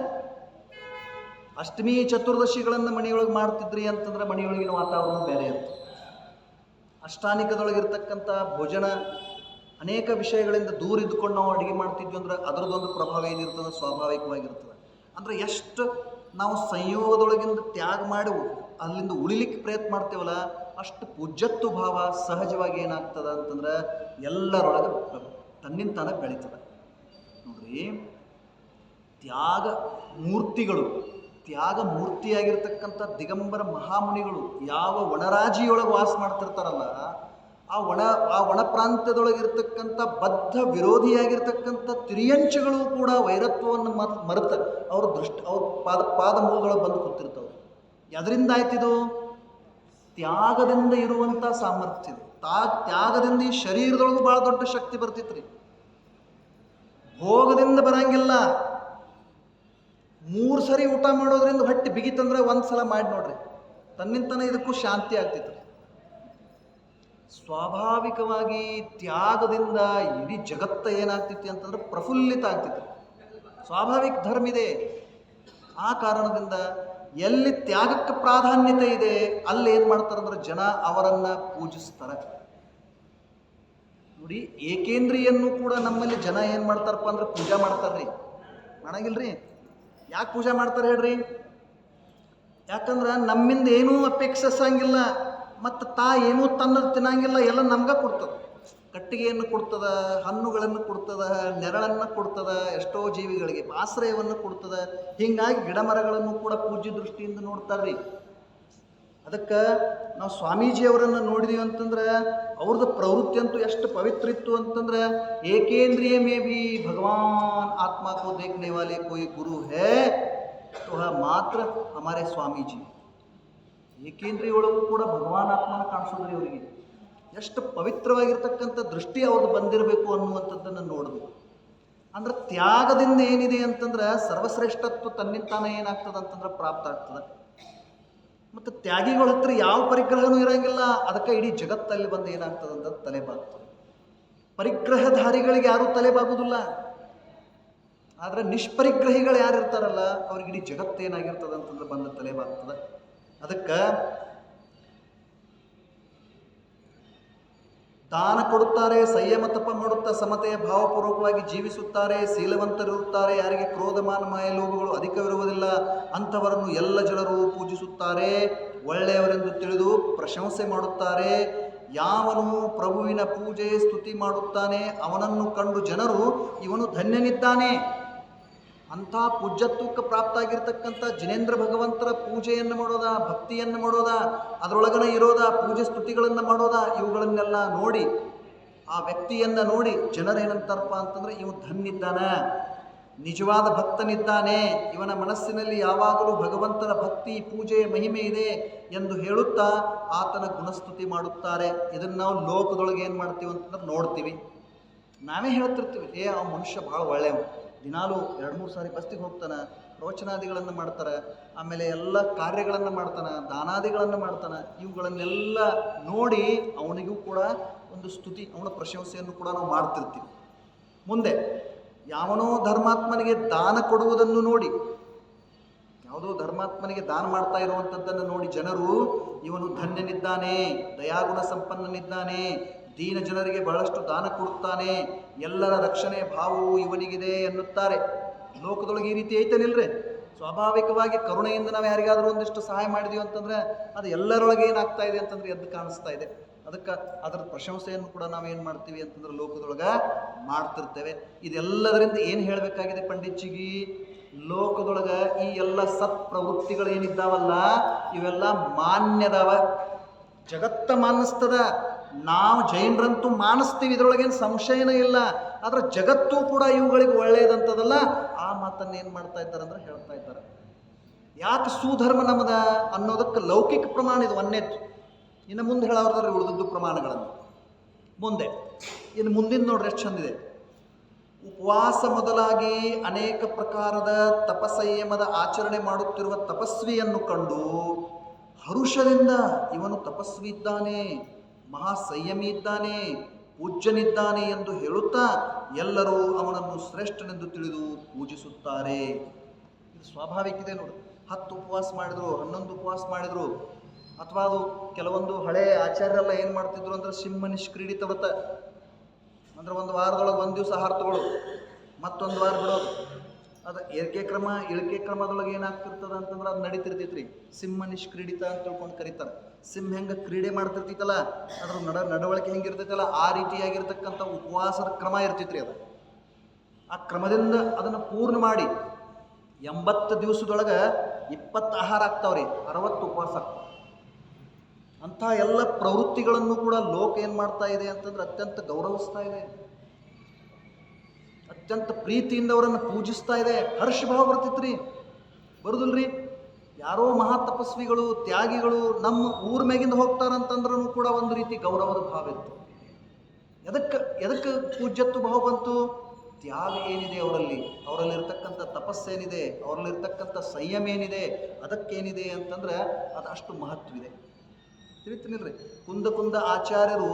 ಅಷ್ಟಮಿ ಚತುರ್ದಶಿಗಳನ್ನು ಮನೆಯೊಳಗೆ ಮಾಡ್ತಿದ್ರಿ ಅಂತಂದ್ರೆ ಮನೆಯೊಳಗಿನ ವಾತಾವರಣ ಬೇರೆ ಇರ್ತದೆ. ಅಷ್ಟಾನಿಕದೊಳಗಿರ್ತಕ್ಕಂಥ ಭೋಜನ ಅನೇಕ ವಿಷಯಗಳಿಂದ ದೂರ ಇದ್ದುಕೊಂಡು ನಾವು ಅಡುಗೆ ಮಾಡ್ತಿದ್ವಿ ಅಂದ್ರೆ ಅದರದ್ದೊಂದು ಪ್ರಭಾವ ಏನಿರ್ತದೆ, ಸ್ವಾಭಾವಿಕವಾಗಿರ್ತದೆ. ಅಂದರೆ ಎಷ್ಟು ನಾವು ಸಂಯೋಗದೊಳಗಿಂದ ತ್ಯಾಗ ಮಾಡಿ ಅಲ್ಲಿಂದ ಉಳಿಲಿಕ್ಕೆ ಪ್ರಯತ್ನ ಮಾಡ್ತೇವಲ್ಲ, ಅಷ್ಟು ಪೂಜ್ಯತ್ವ ಭಾವ ಸಹಜವಾಗಿ ಏನಾಗ್ತದೆ ಅಂತಂದ್ರೆ ಎಲ್ಲರೊಳಗೆ ತನ್ನಿಂತಾನ ಬೆಳೀತದೆ. ನೋಡ್ರಿ, ತ್ಯಾಗ ಮೂರ್ತಿಗಳು, ತ್ಯಾಗ ಮೂರ್ತಿಯಾಗಿರ್ತಕ್ಕಂಥ ದಿಗಂಬರ ಮಹಾಮುನಿಗಳು ಯಾವ ಒಣರಾಜಿಯೊಳಗೆ ವಾಸ ಮಾಡ್ತಿರ್ತಾರಲ್ಲ, ಆ ಒಣ ಪ್ರಾಂತ್ಯದೊಳಗಿರ್ತಕ್ಕಂಥ ಬದ್ಧ ವಿರೋಧಿಯಾಗಿರ್ತಕ್ಕಂಥ ತಿರಿಯಂಚುಗಳು ಕೂಡ ವೈರತ್ವವನ್ನು ಮರೆತ ಅವ್ರ ಪಾದ ಮೂಲಗಳು ಬಂದು ಕೂತಿರ್ತವೆ. ಅದರಿಂದ ಆಯ್ತಿದು ತ್ಯಾಗದಿಂದ ಇರುವಂಥ ಸಾಮರ್ಥ್ಯ ಇದೆ. ತ್ಯಾಗದಿಂದ ಈ ಶರೀರದೊಳಗೂ ಭಾಳ ದೊಡ್ಡ ಶಕ್ತಿ ಬರ್ತಿತ್ರಿ. ಭೋಗದಿಂದ ಬರಂಗಿಲ್ಲ. 3 ಸರಿ ಊಟ ಮಾಡೋದ್ರಿಂದ ಹೊಟ್ಟೆ ಬಿಗಿತಂದ್ರೆ ಒಂದು ಸಲ ಮಾಡಿ ನೋಡ್ರಿ, ತನ್ನಿಂತನೇ ಇದಕ್ಕೂ ಶಾಂತಿ ಆಗ್ತಿತ್ತು. ಸ್ವಾಭಾವಿಕವಾಗಿ ತ್ಯಾಗದಿಂದ ಇಡೀ ಜಗತ್ತ ಏನಾಗ್ತಿತ್ತು ಅಂತಂದ್ರೆ ಪ್ರಫುಲ್ಲಿತ ಆಗ್ತಿತ್ತು. ಸ್ವಾಭಾವಿಕ ಧರ್ಮ ಇದೆ. ಆ ಕಾರಣದಿಂದ ಎಲ್ಲಿ ತ್ಯಾಗಕ್ಕೆ ಪ್ರಾಧಾನ್ಯತೆ ಇದೆ ಅಲ್ಲಿ ಏನು ಮಾಡ್ತಾರಂದ್ರೆ ಜನ ಅವರನ್ನು ಪೂಜಿಸ್ತಾರೆ. ನೋಡಿ, ಏಕೇಂದ್ರಿಯನ್ನು ಕೂಡ ನಮ್ಮಲ್ಲಿ ಜನ ಏನು ಮಾಡ್ತಾರಪ್ಪ ಅಂದ್ರೆ ಪೂಜಾ ಮಾಡ್ತಾರ್ರಿ. ಮಾಡಂಗಿಲ್ರಿ? ಯಾಕೆ ಪೂಜೆ ಮಾಡ್ತಾರೆ ಹೇಳ್ರಿ? ಯಾಕಂದ್ರೆ ನಮ್ಮಿಂದ ಏನೂ ಅಪೇಕ್ಷಿಸಂಗಿಲ್ಲ, ಮತ್ತು ಏನೂ ತನ್ನದು ತಿನ್ನಂಗಿಲ್ಲ, ಎಲ್ಲ ನಮ್ಗೆ ಕೊಡ್ತದೆ. ಕಟ್ಟಿಗೆಯನ್ನು ಕೊಡ್ತದ, ಹಣ್ಣುಗಳನ್ನು ಕೊಡ್ತದ, ನೆರಳನ್ನು ಕೊಡ್ತದ, ಎಷ್ಟೋ ಜೀವಿಗಳಿಗೆ ಆಶ್ರಯವನ್ನು ಕೊಡ್ತದ. ಹೀಗಾಗಿ ಗಿಡ ಮರಗಳನ್ನು ಕೂಡ ಪೂಜ್ಯ ದೃಷ್ಟಿಯಿಂದ ನೋಡ್ತಾರ್ರಿ. ಅದಕ್ಕೆ ನಾವು ಸ್ವಾಮೀಜಿಯವರನ್ನು ನೋಡಿದೀವಿ ಅಂತಂದ್ರೆ ಅವ್ರದ್ದು ಪ್ರವೃತ್ತಿ ಅಂತೂ ಎಷ್ಟು ಪವಿತ್ರ ಇತ್ತು ಅಂತಂದ್ರೆ, ಏಕೇಂದ್ರಿಯ ಮೇ ಬಿ ಭಗವಾನ್ ಆತ್ಮ ಕೋ ದೇಖ್ನೆ ವಾಲೆ ಕೋಯಿ ಗುರು ಹೇ तो ಮಾತ್ರ ಹಮಾರೆ ಸ್ವಾಮೀಜಿ. ಏಕೇಂದ್ರಿಯ ಒಳಗೂ ಕೂಡ ಭಗವಾನ್ ಆತ್ಮನ ಕಾಣಿಸೋದ್ರಿ ಅವರಿಗೆ. ಎಷ್ಟು ಪವಿತ್ರವಾಗಿರ್ತಕ್ಕಂಥ ದೃಷ್ಟಿ ಅವ್ರದ್ದು ಬಂದಿರಬೇಕು ಅನ್ನುವಂಥದ್ದನ್ನು ನೋಡಬೇಕು. ಅಂದ್ರೆ ತ್ಯಾಗದಿಂದ ಏನಿದೆ ಅಂತಂದ್ರೆ ಸರ್ವಶ್ರೇಷ್ಠತ್ವ ತನ್ನಿಂತಾನೆ ಏನಾಗ್ತದೆ ಅಂತಂದ್ರೆ ಪ್ರಾಪ್ತ ಆಗ್ತದೆ. ಮತ್ತು ತ್ಯಾಗಿಗಳ ಹತ್ರ ಯಾವ ಪರಿಗ್ರಹನೂ ಇರಂಗಿಲ್ಲ. ಅದಕ್ಕೆ ಇಡೀ ಜಗತ್ತಲ್ಲಿ ಬಂದು ಏನಾಗ್ತದೆ ಅಂತ ತಲೆಬಾಗ್ತದೆ. ಪರಿಗ್ರಹಧಾರಿಗಳಿಗೆ ಯಾರೂ ತಲೆಬಾಗುವುದಿಲ್ಲ. ಆದರೆ ನಿಷ್ಪರಿಗ್ರಹಿಗಳು ಯಾರು ಇರ್ತಾರಲ್ಲ ಅವ್ರಿಗೆ ಇಡೀ ಜಗತ್ತೇನಾಗಿರ್ತದೆ ಅಂತಂದ್ರೆ ಬಂದು ತಲೆಬಾಗ್ತದೆ. ಅದಕ್ಕೆ ದಾನ ಕೊಡುತ್ತಾರೆ, ಸಂಯಮ ತಪ ಮಾಡುತ್ತಾ ಸಮತೆಯ ಭಾವಪೂರ್ವಕವಾಗಿ ಜೀವಿಸುತ್ತಾರೆ, ಶೀಲವಂತರಿರುತ್ತಾರೆ, ಯಾರಿಗೆ ಕ್ರೋಧಮಾನ ಮಾಯ ಲೋಭಗಳು ಅಧಿಕವಿರುವುದಿಲ್ಲ, ಅಂಥವರನ್ನು ಎಲ್ಲ ಜನರು ಪೂಜಿಸುತ್ತಾರೆ, ಒಳ್ಳೆಯವರೆಂದು ತಿಳಿದು ಪ್ರಶಂಸೆ ಮಾಡುತ್ತಾರೆ. ಯಾವನು ಪ್ರಭುವಿನ ಪೂಜೆ ಸ್ತುತಿ ಮಾಡುತ್ತಾನೆ ಅವನನ್ನು ಕಂಡು ಜನರು ಇವನು ಧನ್ಯನಿದ್ದಾನೆ. ಅಂಥ ಪೂಜ್ಯತ್ವಕ್ಕೆ ಪ್ರಾಪ್ತ ಆಗಿರ್ತಕ್ಕಂಥ ಜಿನೇಂದ್ರ ಭಗವಂತರ ಪೂಜೆಯನ್ನು ಮಾಡೋದ, ಭಕ್ತಿಯನ್ನು ಮಾಡೋದ, ಅದರೊಳಗನೆ ಇರೋದ, ಪೂಜೆ ಸ್ತುತಿಗಳನ್ನು ಮಾಡೋದ, ಇವುಗಳನ್ನೆಲ್ಲ ನೋಡಿ ಆ ವ್ಯಕ್ತಿಯನ್ನ ನೋಡಿ ಜನರೇನಂತಾರಪ್ಪ ಅಂತಂದ್ರೆ ಇವ ಧನ್ಯಿದ್ದಾನ, ನಿಜವಾದ ಭಕ್ತನಿದ್ದಾನೆ, ಇವನ ಮನಸ್ಸಿನಲ್ಲಿ ಯಾವಾಗಲೂ ಭಗವಂತನ ಭಕ್ತಿ ಪೂಜೆ ಮಹಿಮೆ ಇದೆ ಎಂದು ಹೇಳುತ್ತಾ ಆತನ ಗುಣಸ್ತುತಿ ಮಾಡುತ್ತಾರೆ. ಇದನ್ನು ನಾವು ಲೋಕದೊಳಗೆ ಏನು ಮಾಡ್ತೀವಿ ಅಂತಂದ್ರೆ ನೋಡ್ತೀವಿ, ನಾವೇ ಹೇಳ್ತಿರ್ತೀವಿ, ಆ ಮನುಷ್ಯ ಭಾಳ ಒಳ್ಳೆಯವ, ದಿನಾಲು 2-3 ಸಾರಿ ಬಸ್ತಿಗೆ ಹೋಗ್ತಾನೆ, ಪ್ರವಚನಾದಿಗಳನ್ನು ಮಾಡ್ತಾರೆ, ಆಮೇಲೆ ಎಲ್ಲ ಕಾರ್ಯಗಳನ್ನು ಮಾಡ್ತಾನೆ, ದಾನಾದಿಗಳನ್ನು ಮಾಡ್ತಾನೆ. ಇವುಗಳನ್ನೆಲ್ಲ ನೋಡಿ ಅವನಿಗೂ ಕೂಡ ಒಂದು ಸ್ತುತಿ, ಅವನ ಪ್ರಶಂಸೆಯನ್ನು ಕೂಡ ನಾವು ಮಾಡ್ತಿರ್ತೀವಿ. ಮುಂದೆ ಯಾವನೋ ಧರ್ಮಾತ್ಮನಿಗೆ ದಾನ ಕೊಡುವುದನ್ನು ನೋಡಿ, ಯಾವುದೋ ಧರ್ಮಾತ್ಮನಿಗೆ ದಾನ ಮಾಡ್ತಾ ಇರುವಂಥದ್ದನ್ನು ನೋಡಿ ಜನರು ಇವನು ಧನ್ಯನಿದ್ದಾನೆ, ದಯಾಗುಣ ಸಂಪನ್ನನಿದ್ದಾನೆ, ದೀನ ಜನರಿಗೆ ಬಹಳಷ್ಟು ದಾನ ಕೊಡುತ್ತಾನೆ, ಎಲ್ಲರ ರಕ್ಷಣೆ ಭಾವವು ಇವನಿಗಿದೆ ಎನ್ನುತ್ತಾರೆ. ಲೋಕದೊಳಗೆ ಈ ರೀತಿ ಐತನಿಲ್ರಿ. ಸ್ವಾಭಾವಿಕವಾಗಿ ಕರುಣೆಯಿಂದ ನಾವು ಯಾರಿಗಾದರೂ ಒಂದಿಷ್ಟು ಸಹಾಯ ಮಾಡಿದೀವಿ ಅಂತಂದ್ರೆ ಅದು ಎಲ್ಲರೊಳಗೆ ಏನಾಗ್ತಾ ಇದೆ ಅಂತಂದ್ರೆ ಎದ್ದು ಕಾಣಿಸ್ತಾ ಇದೆ. ಅದಕ್ಕೆ ಅದರ ಪ್ರಶಂಸೆಯನ್ನು ಕೂಡ ನಾವೇನು ಮಾಡ್ತೀವಿ ಅಂತಂದ್ರೆ ಲೋಕದೊಳಗೆ ಮಾಡ್ತಿರ್ತೇವೆ. ಇದೆಲ್ಲದರಿಂದ ಏನು ಹೇಳಬೇಕಾಗಿದೆ ಪಂಡಿತ್ಜಿಗಿ? ಲೋಕದೊಳಗೆ ಈ ಎಲ್ಲ ಸತ್ ಪ್ರವೃತ್ತಿಗಳೇನಿದ್ದಾವಲ್ಲ ಇವೆಲ್ಲ ಮಾನ್ಯದವ, ಜಗತ್ತ ಮಾನಿಸ್ತದ. ನಾವು ಜೈನರಂತೂ ಮಾನಿಸ್ತೀವಿ, ಇದರೊಳಗೇನು ಸಂಶಯನೇ ಇಲ್ಲ. ಆದ್ರೆ ಜಗತ್ತು ಕೂಡ ಇವುಗಳಿಗೆ ಒಳ್ಳೆಯದಂತದಲ್ಲ. ಆ ಮಾತನ್ನು ಏನು ಮಾಡ್ತಾ ಇದ್ದಾರೆ ಅಂದ್ರೆ ಹೇಳ್ತಾ ಇದ್ದಾರೆ. ಯಾಕೆ ಸುಧರ್ಮ ನಮ್ಮದ ಅನ್ನೋದಕ್ಕೆ ಲೌಕಿಕ ಪ್ರಮಾಣ ಇದು ಒಂದೇತ್ತು. ಇನ್ನು ಮುಂದೆ ಹೇಳೋದ್ರಿ ಉಳಿದದ್ದು ಪ್ರಮಾಣಗಳನ್ನು. ಮುಂದೆ ಇನ್ನು ಮುಂದಿನ ನೋಡ್ರಿ ಎಷ್ಟು ಚಂದಿದೆ. ಉಪವಾಸ ಮೊದಲಾಗಿ ಅನೇಕ ಪ್ರಕಾರದ ತಪಸಂಯಮದ ಆಚರಣೆ ಮಾಡುತ್ತಿರುವ ತಪಸ್ವಿಯನ್ನು ಕಂಡು ಹರುಷದಿಂದ ಇವನು ತಪಸ್ವಿ ಇದ್ದಾನೆ, ಮಹಾ ಸಂಯಮಿ ಇದ್ದಾನೆ, ಪೂಜ್ಯನಿದ್ದಾನೆ ಎಂದು ಹೇಳುತ್ತಾ ಎಲ್ಲರೂ ಅವನನ್ನು ಶ್ರೇಷ್ಠನೆಂದು ತಿಳಿದು ಪೂಜಿಸುತ್ತಾರೆ. ಇದು ಸ್ವಾಭಾವಿಕ ಇದೆ ನೋಡಿ. 10 ಉಪವಾಸ ಮಾಡಿದ್ರು, 11 ಉಪವಾಸ ಮಾಡಿದ್ರು, ಅಥವಾ ಅದು ಕೆಲವೊಂದು ಹಳೆ ಆಚಾರ್ಯರೆಲ್ಲ ಏನು ಮಾಡ್ತಿದ್ರು ಅಂದ್ರೆ ಸಿಂಹ ನಿಷ್ಕ್ರೀಡಿ ತಗೊಳ್ತ ಅಂದ್ರೆ ಒಂದು ವಾರದೊಳಗೆ 1 ದಿವಸ ಆಹಾರ ತಗೊಳ್ಳೋದು, ಮತ್ತೊಂದು ವಾರ ಬಿಡೋದು. ಅದು ಇಳಿಕೆ ಕ್ರಮದೊಳಗೆ ಏನಾಗ್ತಿರ್ತದ ಅಂತಂದ್ರೆ ಅದು ನಡೀತಿರ್ತೈತ್ರಿ. ಸಿಂಹ ನಿಷ್ಕ್ರೀಡಿತ ಅಂತ ತಿಳ್ಕೊಂಡು ಕರೀತಾರೆ. ಸಿಂಹ ಹೆಂಗೆ ಕ್ರೀಡೆ ಮಾಡ್ತಿರ್ತೈತಲ್ಲ ಅದ್ರ ನಡವಳಿಕೆ ಹೆಂಗಿರ್ತೈತಲ್ಲ ಆ ರೀತಿಯಾಗಿರ್ತಕ್ಕಂಥ ಉಪವಾಸದ ಕ್ರಮ ಇರ್ತೈತ್ರಿ. ಅದು ಆ ಕ್ರಮದಿಂದ ಅದನ್ನು ಪೂರ್ಣ ಮಾಡಿ 80 ದಿವಸದೊಳಗೆ 20 ಆಹಾರ ಆಗ್ತಾವ್ರಿ, 60 ಉಪವಾಸ ಆಗ್ತಾವ. ಅಂಥ ಎಲ್ಲ ಪ್ರವೃತ್ತಿಗಳನ್ನು ಕೂಡ ಲೋಕ ಏನು ಮಾಡ್ತಾ ಇದೆ ಅಂತಂದ್ರೆ ಅತ್ಯಂತ ಗೌರವಿಸ್ತಾ ಇದೆ, ಅತ್ಯಂತ ಪ್ರೀತಿಯಿಂದ ಅವರನ್ನು ಪೂಜಿಸ್ತಾ ಇದೆ. ಹರ್ಷಭಾವ ಬರ್ತಿತ್ರಿ, ಬರುದಿಲ್ರಿ? ಯಾರೋ ಮಹಾ ತಪಸ್ವಿಗಳು ತ್ಯಾಗಿಗಳು ನಮ್ಮ ಊರ ಮೇಗಿಂದ ಹೋಗ್ತಾರಂತಂದ್ರೂ ಕೂಡ ಒಂದು ರೀತಿ ಗೌರವದ ಭಾವ ಇತ್ತು. ಎದಕ್ಕೆ ಪೂಜ್ಯತ್ವ ಭಾವ ಬಂತು? ತ್ಯಾಗ ಏನಿದೆ ಅವರಲ್ಲಿರ್ತಕ್ಕಂಥ ತಪಸ್ಸೇನಿದೆ, ಅವರಲ್ಲಿರ್ತಕ್ಕಂಥ ಸಂಯಮ ಏನಿದೆ, ಅದಕ್ಕೇನಿದೆ ಅಂತಂದ್ರೆ ಅದು ಅಷ್ಟು ಮಹತ್ವಿದೆ. ತಿಳಿತೀನಿಲ್ರಿ? ಕುಂದ ಆಚಾರ್ಯರು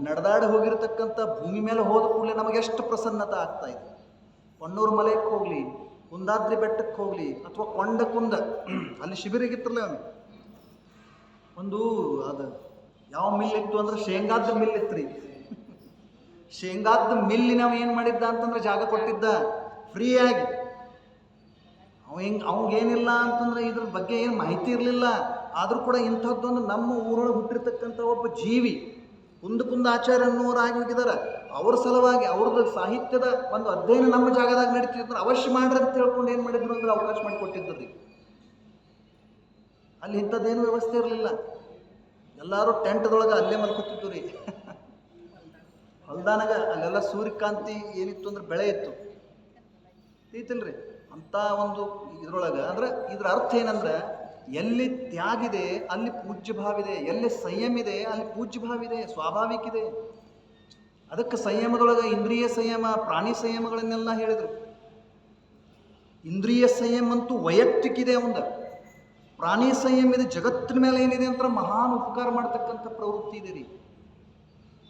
ನಡೆದಾಡಿ ಹೋಗಿರ್ತಕ್ಕಂಥ ಭೂಮಿ ಮೇಲೆ ಹೋದ ಕೂಡಲೇ ನಮಗೆ ಎಷ್ಟು ಪ್ರಸನ್ನತೆ ಆಗ್ತಾ ಇದೆ. ಹೊನ್ನೂರು ಮಲೆಗೆ ಹೋಗ್ಲಿ, ಕುಂದಾದ್ರಿ ಬೆಟ್ಟಕ್ಕೆ ಹೋಗ್ಲಿ, ಅಥವಾ ಕುಂದ ಅಲ್ಲಿ ಶಿಬಿರಿಗಿತ್ತರಲ್ಲ ಒಂದು ಅದು ಯಾವ ಮಿಲ್ ಇತ್ತು ಅಂದ್ರೆ ಶೇಂಗಾದ ಮಿಲ್ ಇತ್ತು ರೀ. ಶೇಂಗಾದ ಮಿಲ್ಲಿ ನಾವು ಏನು ಮಾಡಿದ್ದ ಅಂತಂದ್ರೆ ಜಾಗ ಕೊಟ್ಟಿದ್ದ ಫ್ರೀಯಾಗಿ. ಅವಂಗೇನಿಲ್ಲ ಅಂತಂದ್ರೆ ಇದ್ರ ಬಗ್ಗೆ ಏನು ಮಾಹಿತಿ ಇರಲಿಲ್ಲ. ಆದರೂ ಕೂಡ ಇಂಥದ್ದೊಂದು ನಮ್ಮ ಊರೊಳಗೆ ಹುಟ್ಟಿರ್ತಕ್ಕಂಥ ಒಬ್ಬ ಜೀವಿ ಕುಂದ ಆಚಾರ್ಯ ಅನ್ನೋರಾಗಿ ಹೋಗಿದ್ದಾರೆ. ಅವ್ರ ಸಲುವಾಗಿ ಅವ್ರದ್ದು ಸಾಹಿತ್ಯದ ಒಂದು ಅಧ್ಯಯನ ನಮ್ಮ ಜಾಗದಾಗ ನಡೀತಿದ್ರು, ಅವಶ್ಯ ಮಾಡ್ರಿ ಅಂತ ಹೇಳ್ಕೊಂಡು ಏನು ಮಾಡಿದ್ರು ಅಂದ್ರೆ ಅವಕಾಶ ಮಾಡಿಕೊಟ್ಟಿದ್ರಿ. ಅಲ್ಲಿ ಇಂಥದ್ದೇನು ವ್ಯವಸ್ಥೆ ಇರಲಿಲ್ಲ. ಎಲ್ಲರೂ ಟೆಂಟ್ದೊಳಗೆ ಅಲ್ಲೇ ಮಲ್ಕೊತಿದ್ದು ರೀ. ಹೊಲ್ದಾನಾಗ ಅಲ್ಲೆಲ್ಲ ಸೂರ್ಯಕಾಂತಿ ಏನಿತ್ತು ಅಂದ್ರೆ ಬೆಳೆ ಇತ್ತು, ತಿಳಿತಿಲ್ರಿ? ಅಂಥ ಒಂದು ಇದ್ರೊಳಗೆ ಅಂದ್ರೆ ಇದ್ರ ಅರ್ಥ ಏನಂದ್ರೆ ಎಲ್ಲಿ ತ್ಯಾಗಿದೆ ಅಲ್ಲಿ ಪೂಜ್ಯ ಭಾವಿದೆ, ಎಲ್ಲಿ ಸಂಯಮ ಇದೆ ಅಲ್ಲಿ ಪೂಜ್ಯ ಭಾವಿದೆ, ಸ್ವಾಭಾವಿಕ ಇದೆ. ಅದಕ್ಕೆ ಸಂಯಮದೊಳಗೆ ಇಂದ್ರಿಯ ಸಂಯಮ, ಪ್ರಾಣಿ ಸಂಯಮಗಳನ್ನೆಲ್ಲ ಹೇಳಿದರು. ಇಂದ್ರಿಯ ಸಂಯಮ ಅಂತೂ ವೈಯಕ್ತಿಕ ಇದೆ ಅವಂದ. ಪ್ರಾಣಿ ಸಂಯಮ ಇದೆ, ಜಗತ್ತಿನ ಮೇಲೆ ಏನಿದೆ ಅಂತ ಮಹಾನ್ ಉಪಕಾರ ಮಾಡ್ತಕ್ಕಂಥ ಪ್ರವೃತ್ತಿ ಇದೆ ರೀ.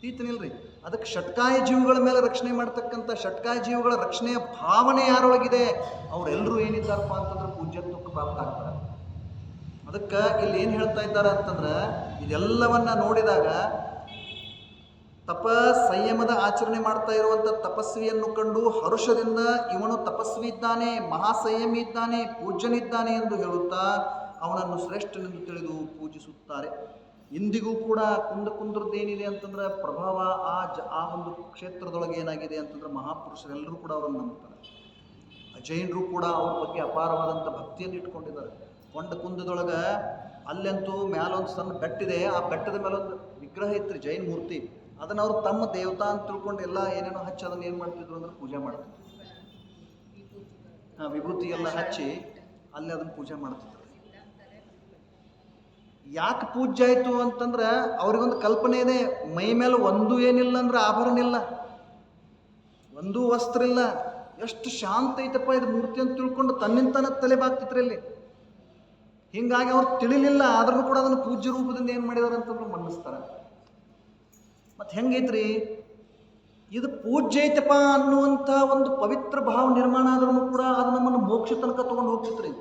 ತೀತನಿಲ್ರಿ? ಅದಕ್ಕೆ ಷಟ್ಕಾಯ ಜೀವಿಗಳ ಮೇಲೆ ರಕ್ಷಣೆ ಮಾಡ್ತಕ್ಕಂಥ ಷಟ್ಕಾಯ ಜೀವಿಗಳ ರಕ್ಷಣೆಯ ಭಾವನೆ ಯಾರೊಳಗಿದೆ ಅವರೆಲ್ಲರೂ ಏನಿದ್ದಾರಪ್ಪ ಅಂತಂದ್ರೆ ಪೂಜ್ಯತ್ವಕ್ಕೆ ಪ್ರಾಪ್ತ ಆಗ್ತಾರೆ. ಅದಕ್ಕೆ ಇಲ್ಲಿ ಏನು ಹೇಳ್ತಾ ಇದ್ದಾರೆ ಅಂತಂದ್ರೆ ಇದೆಲ್ಲವನ್ನ ನೋಡಿದಾಗ ಸಂಯಮದ ಆಚರಣೆ ಮಾಡ್ತಾ ಇರುವಂಥ ತಪಸ್ವಿಯನ್ನು ಕಂಡು ಹರುಷದಿಂದ ಇವನು ತಪಸ್ವಿ ಇದ್ದಾನೆ, ಮಹಾಸಂಯಮಿ ಇದ್ದಾನೆ, ಪೂಜ್ಯನಿದ್ದಾನೆ ಎಂದು ಹೇಳುತ್ತಾ ಅವನನ್ನು ಶ್ರೇಷ್ಠನೆಂದು ತಿಳಿದು ಪೂಜಿಸುತ್ತಾರೆ. ಇಂದಿಗೂ ಕೂಡ ಕುಂದ್ರದ್ದೇನಿದೆ ಅಂತಂದ್ರೆ ಪ್ರಭಾವ ಆ ಒಂದು ಕ್ಷೇತ್ರದೊಳಗೆ ಏನಾಗಿದೆ ಅಂತಂದ್ರೆ ಮಹಾಪುರುಷರೆಲ್ಲರೂ ಕೂಡ ಅವರನ್ನು ನಂಬ್ತಾರೆ. ಜೈನರು ಕೂಡ ಅವ್ರ ಬಗ್ಗೆ ಅಪಾರವಾದಂಥ ಭಕ್ತಿಯನ್ನು ಇಟ್ಕೊಂಡಿದ್ದಾರೆ. ಕುಂದದೊಳಗೆ ಅಲ್ಲಂತೂ ಮ್ಯಾಲೊಂದು ಸಣ್ಣ ಬೆಟ್ಟಿದೆ, ಆ ಬೆಟ್ಟದ ಮೇಲೊಂದು ವಿಗ್ರಹ ಇತ್ತು, ಜೈನ ಮೂರ್ತಿ. ಅದನ್ನ ಅವ್ರು ತಮ್ಮ ದೇವತಾ ಅಂತ ತಿಳ್ಕೊಂಡು ಎಲ್ಲ ಏನೇನೋ ಹಚ್ಚಿ ಅದನ್ನ ಏನು ಮಾಡ್ತಿದ್ರು ಅಂದ್ರೆ ಪೂಜೆ ಮಾಡ್ತಿದ್ರು. ವಿಭೂತಿ ಎಲ್ಲ ಹಚ್ಚಿ ಅಲ್ಲಿ ಅದನ್ನ ಪೂಜೆ ಮಾಡ್ತಿದ್ರು. ಯಾಕೆ ಪೂಜ್ಯ ಆಯ್ತು ಅಂತಂದ್ರೆ ಅವ್ರಿಗೊಂದು ಕಲ್ಪನೆ ಇದೆ, ಮೈ ಮೇಲೆ ಒಂದು ಏನಿಲ್ಲ ಅಂದ್ರೆ ಆಭರಣ ಇಲ್ಲ, ಒಂದೂ ವಸ್ತ್ರ ಇಲ್ಲ, ಎಷ್ಟು ಶಾಂತ ಐತಪ್ಪ ಇದು ಮೂರ್ತಿ ಅಂತ ತಿಳ್ಕೊಂಡು ತನ್ನಿಂತನ ತಲೆ ಬಾಗ್ತಿತ್ರಿ ಅಲ್ಲಿ. ಹಿಂಗಾಗಿ ಅವ್ರು ತಿಳಿಲಿಲ್ಲ, ಆದ್ರೂ ಕೂಡ ಅದನ್ನು ಪೂಜ್ಯ ರೂಪದಿಂದ ಏನು ಮಾಡಿದಾರೆ ಅಂತಂದ್ರೆ ಮನ್ನಿಸ್ತಾರೆ. ಮತ್ತೆ ಹೆಂಗೈತ್ರಿ ಇದು ಪೂಜ್ಯ ಐತಪ್ಪ ಅನ್ನುವಂಥ ಒಂದು ಪವಿತ್ರ ಭಾವ ನಿರ್ಮಾಣ ಆದ್ರೂ ಕೂಡ ಅದು ನಮ್ಮನ್ನು ಮೋಕ್ಷ ತನಕ ತೊಗೊಂಡು ಹೋಗ್ತಿತ್ರಿ.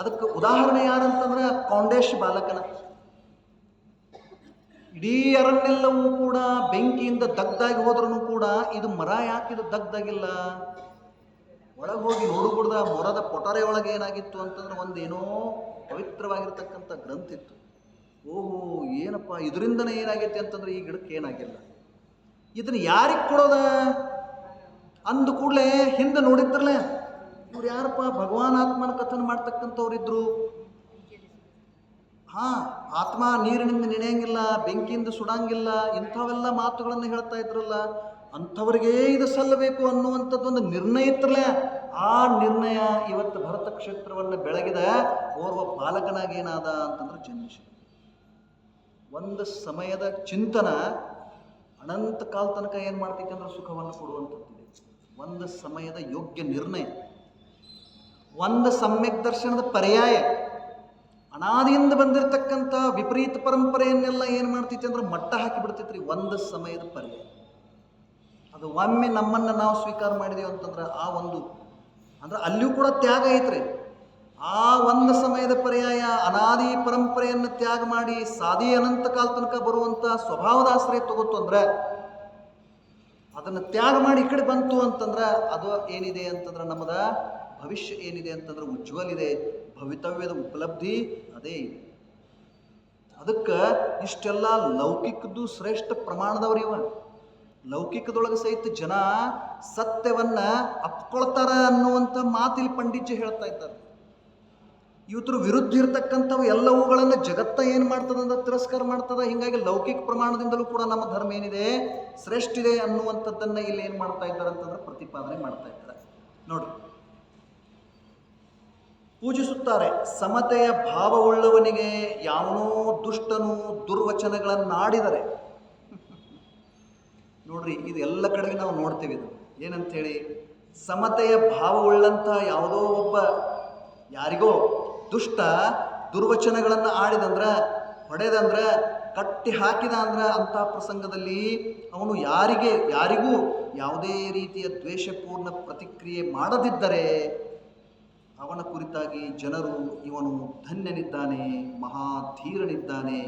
ಅದಕ್ಕೆ ಉದಾಹರಣೆ ಯಾರಂತಂದ್ರೆ ಕೌಂಡೇಶ್ ಬಾಲಕನ. ಇಡೀ ಅರಣ್ಯೆಲ್ಲವೂ ಕೂಡ ಬೆಂಕಿಯಿಂದ ದಗ್ದಾಗಿ ಹೋದ್ರೂ ಕೂಡ ಇದು ಮರ ಯಾಕಿದು ದಗ್ದಾಗಿಲ್ಲ, ಒಳಗೆ ಹೋಗಿ ನೋಡುಗುಡ್ದ ಮೊರದ ಪೊಟರೆ ಒಳಗೆ ಏನಾಗಿತ್ತು ಅಂತಂದ್ರೆ ಒಂದೇನೋ ಪವಿತ್ರವಾಗಿರ್ತಕ್ಕಂಥ ಗ್ರಂಥ ಇತ್ತು. ಓಹೋ ಏನಪ್ಪ ಇದರಿಂದನೇ ಏನಾಗೈತಿ ಅಂತಂದ್ರೆ ಈ ಗಿಡಕ್ಕೆ ಏನಾಗಿಲ್ಲ, ಇದನ್ನ ಯಾರಿಗೆ ಕೊಡೋದ ಅಂದ ಕೂಡಲೇ ಹಿಂದೆ ನೋಡಿದ್ರಲ್ಲ, ಇವ್ರು ಯಾರಪ್ಪ ಭಗವಾನ್ ಆತ್ಮನ ಕಥನ ಮಾಡ್ತಕ್ಕಂಥವ್ರಿದ್ರು. ಆತ್ಮ ನೀರಿನಿಂದ ನೆನೆಯಂಗಿಲ್ಲ, ಬೆಂಕಿಯಿಂದ ಸುಡಂಗಿಲ್ಲ, ಇಂಥವೆಲ್ಲ ಮಾತುಗಳನ್ನು ಹೇಳ್ತಾ ಇದ್ರಲ್ಲ, ಅಂಥವ್ರಿಗೆ ಇದು ಸಲ್ಲಬೇಕು ಅನ್ನುವಂಥದ್ದೊಂದು ನಿರ್ಣಯ ಇತ್ತಲ್ಲ. ಆ ನಿರ್ಣಯ ಇವತ್ತು ಭರತ ಕ್ಷೇತ್ರವನ್ನು ಬೆಳಗಿದ ಓರ್ವ ಬಾಲಕನಾಗಿ ಏನಾದ ಅಂತಂದ್ರೆ ಜನ್ಮಿಸಿ. ಒಂದು ಸಮಯದ ಚಿಂತನ ಅನಂತ ಕಾಲ ತನಕ ಏನು ಮಾಡ್ತೈತೆ ಅಂದ್ರೆ ಸುಖವನ್ನು ಕೊಡುವಂಥದ್ದಿದೆ. ಒಂದು ಸಮಯದ ಯೋಗ್ಯ ನಿರ್ಣಯ, ಒಂದು ಸಮ್ಯಕ್ ದರ್ಶನದ ಪರ್ಯಾಯ, ಅನಾದಿಯಿಂದ ಬಂದಿರತಕ್ಕಂಥ ವಿಪರೀತ ಪರಂಪರೆಯನ್ನೆಲ್ಲ ಏನು ಮಾಡ್ತೈತಿ ಅಂದ್ರೆ ಮಟ್ಟ ಹಾಕಿ ಬಿಡ್ತೈತ್ರಿ. ಒಂದು ಸಮಯದ ಪರ್ಯಾಯ ಅದು ಒಮ್ಮೆ ನಮ್ಮನ್ನು ನಾವು ಸ್ವೀಕಾರ ಮಾಡಿದೆವು ಅಂತಂದ್ರೆ ಆ ಒಂದು ಅಂದ್ರೆ ಅಲ್ಲಿಯೂ ಕೂಡ ತ್ಯಾಗ ಐತ್ರಿ. ಆ ಒಂದು ಸಮಯದ ಪರ್ಯಾಯ ಅನಾದಿ ಪರಂಪರೆಯನ್ನು ತ್ಯಾಗ ಮಾಡಿ ಸಾದಿ ಅನಂತ ಕಾಲ ತನಕ ಬರುವಂಥ ಸ್ವಭಾವದ ಆಶ್ರಯ ತಗೋತು ಅಂದ್ರೆ, ಅದನ್ನು ತ್ಯಾಗ ಮಾಡಿ ಈ ಕಡೆ ಬಂತು ಅಂತಂದ್ರೆ ಅದು ಏನಿದೆ ಅಂತಂದ್ರೆ ನಮ್ಮದ ಭವಿಷ್ಯ ಏನಿದೆ ಅಂತಂದ್ರೆ ಉಜ್ವಲ ಇದೆ, ಭವಿತವ್ಯದ ಉಪಲಬ್ಧಿ ಅದೇ ಇದೆ. ಅದಕ್ಕೆ ಇಷ್ಟೆಲ್ಲ ಲೌಕಿಕದ್ದು ಶ್ರೇಷ್ಠ ಪ್ರಮಾಣದವ್ರು ಇವ. ಲೌಕಿಕದೊಳಗೆ ಸಹಿತ ಜನ ಸತ್ಯವನ್ನ ಅಪ್ಕೊಳ್ತಾರ ಅನ್ನುವಂಥ ಮಾತಿಲ್ಲಿ ಪಂಡಿತ್ಯ ಹೇಳ್ತಾ ಇದ್ದಾರೆ. ಇವತ್ತರ ವಿರುದ್ಧ ಇರತಕ್ಕಂಥವು ಎಲ್ಲವುಗಳನ್ನು ಜಗತ್ತ ಏನು ಮಾಡ್ತದಂದ್ರೆ ತಿರಸ್ಕಾರ ಮಾಡ್ತದ. ಹೀಗಾಗಿ ಲೌಕಿಕ ಪ್ರಮಾಣದಿಂದಲೂ ಕೂಡ ನಮ್ಮ ಧರ್ಮ ಏನಿದೆ ಶ್ರೇಷ್ಠ ಇದೆ ಅನ್ನುವಂಥದ್ದನ್ನು ಇಲ್ಲಿ ಏನು ಮಾಡ್ತಾ ಇದ್ದಾರೆ ಅಂತಂದ್ರೆ ಪ್ರತಿಪಾದನೆ ಮಾಡ್ತಾ ಇದ್ದಾರೆ. ನೋಡಿ, ಪೂಜಿಸುತ್ತಾರೆ. ಸಮತೆಯ ಭಾವವುಳ್ಳವನಿಗೆ ಯಾವನೋ ದುಷ್ಟನು ದುರ್ವಚನಗಳನ್ನಾಡಿದರೆ, ನೋಡ್ರಿ ಇದು ಎಲ್ಲ ಕಡೆಗೆ ನಾವು ನೋಡ್ತೀವಿ. ಇದು ಏನಂಥೇಳಿ, ಸಮತೆಯ ಭಾವವುಳ್ಳಂಥ ಯಾವುದೋ ಒಬ್ಬ ಯಾರಿಗೋ ದುಷ್ಟ ದುರ್ವಚನಗಳನ್ನು ಆಡಿದಂದ್ರೆ, ಹೊಡೆದಂದ್ರೆ, ಕಟ್ಟಿ ಹಾಕಿದ ಅಂದ್ರೆ ಅಂಥ ಪ್ರಸಂಗದಲ್ಲಿ ಅವನು ಯಾರಿಗೂ ಯಾವುದೇ ರೀತಿಯ ದ್ವೇಷಪೂರ್ಣ ಪ್ರತಿಕ್ರಿಯೆ ಮಾಡದಿದ್ದರೆ ಅವನ ಕುರಿತಾಗಿ ಜನರು ಇವನು ಧನ್ಯನಿದ್ದಾನೆ, ಮಹಾಧೀರನಿದ್ದಾನೆ,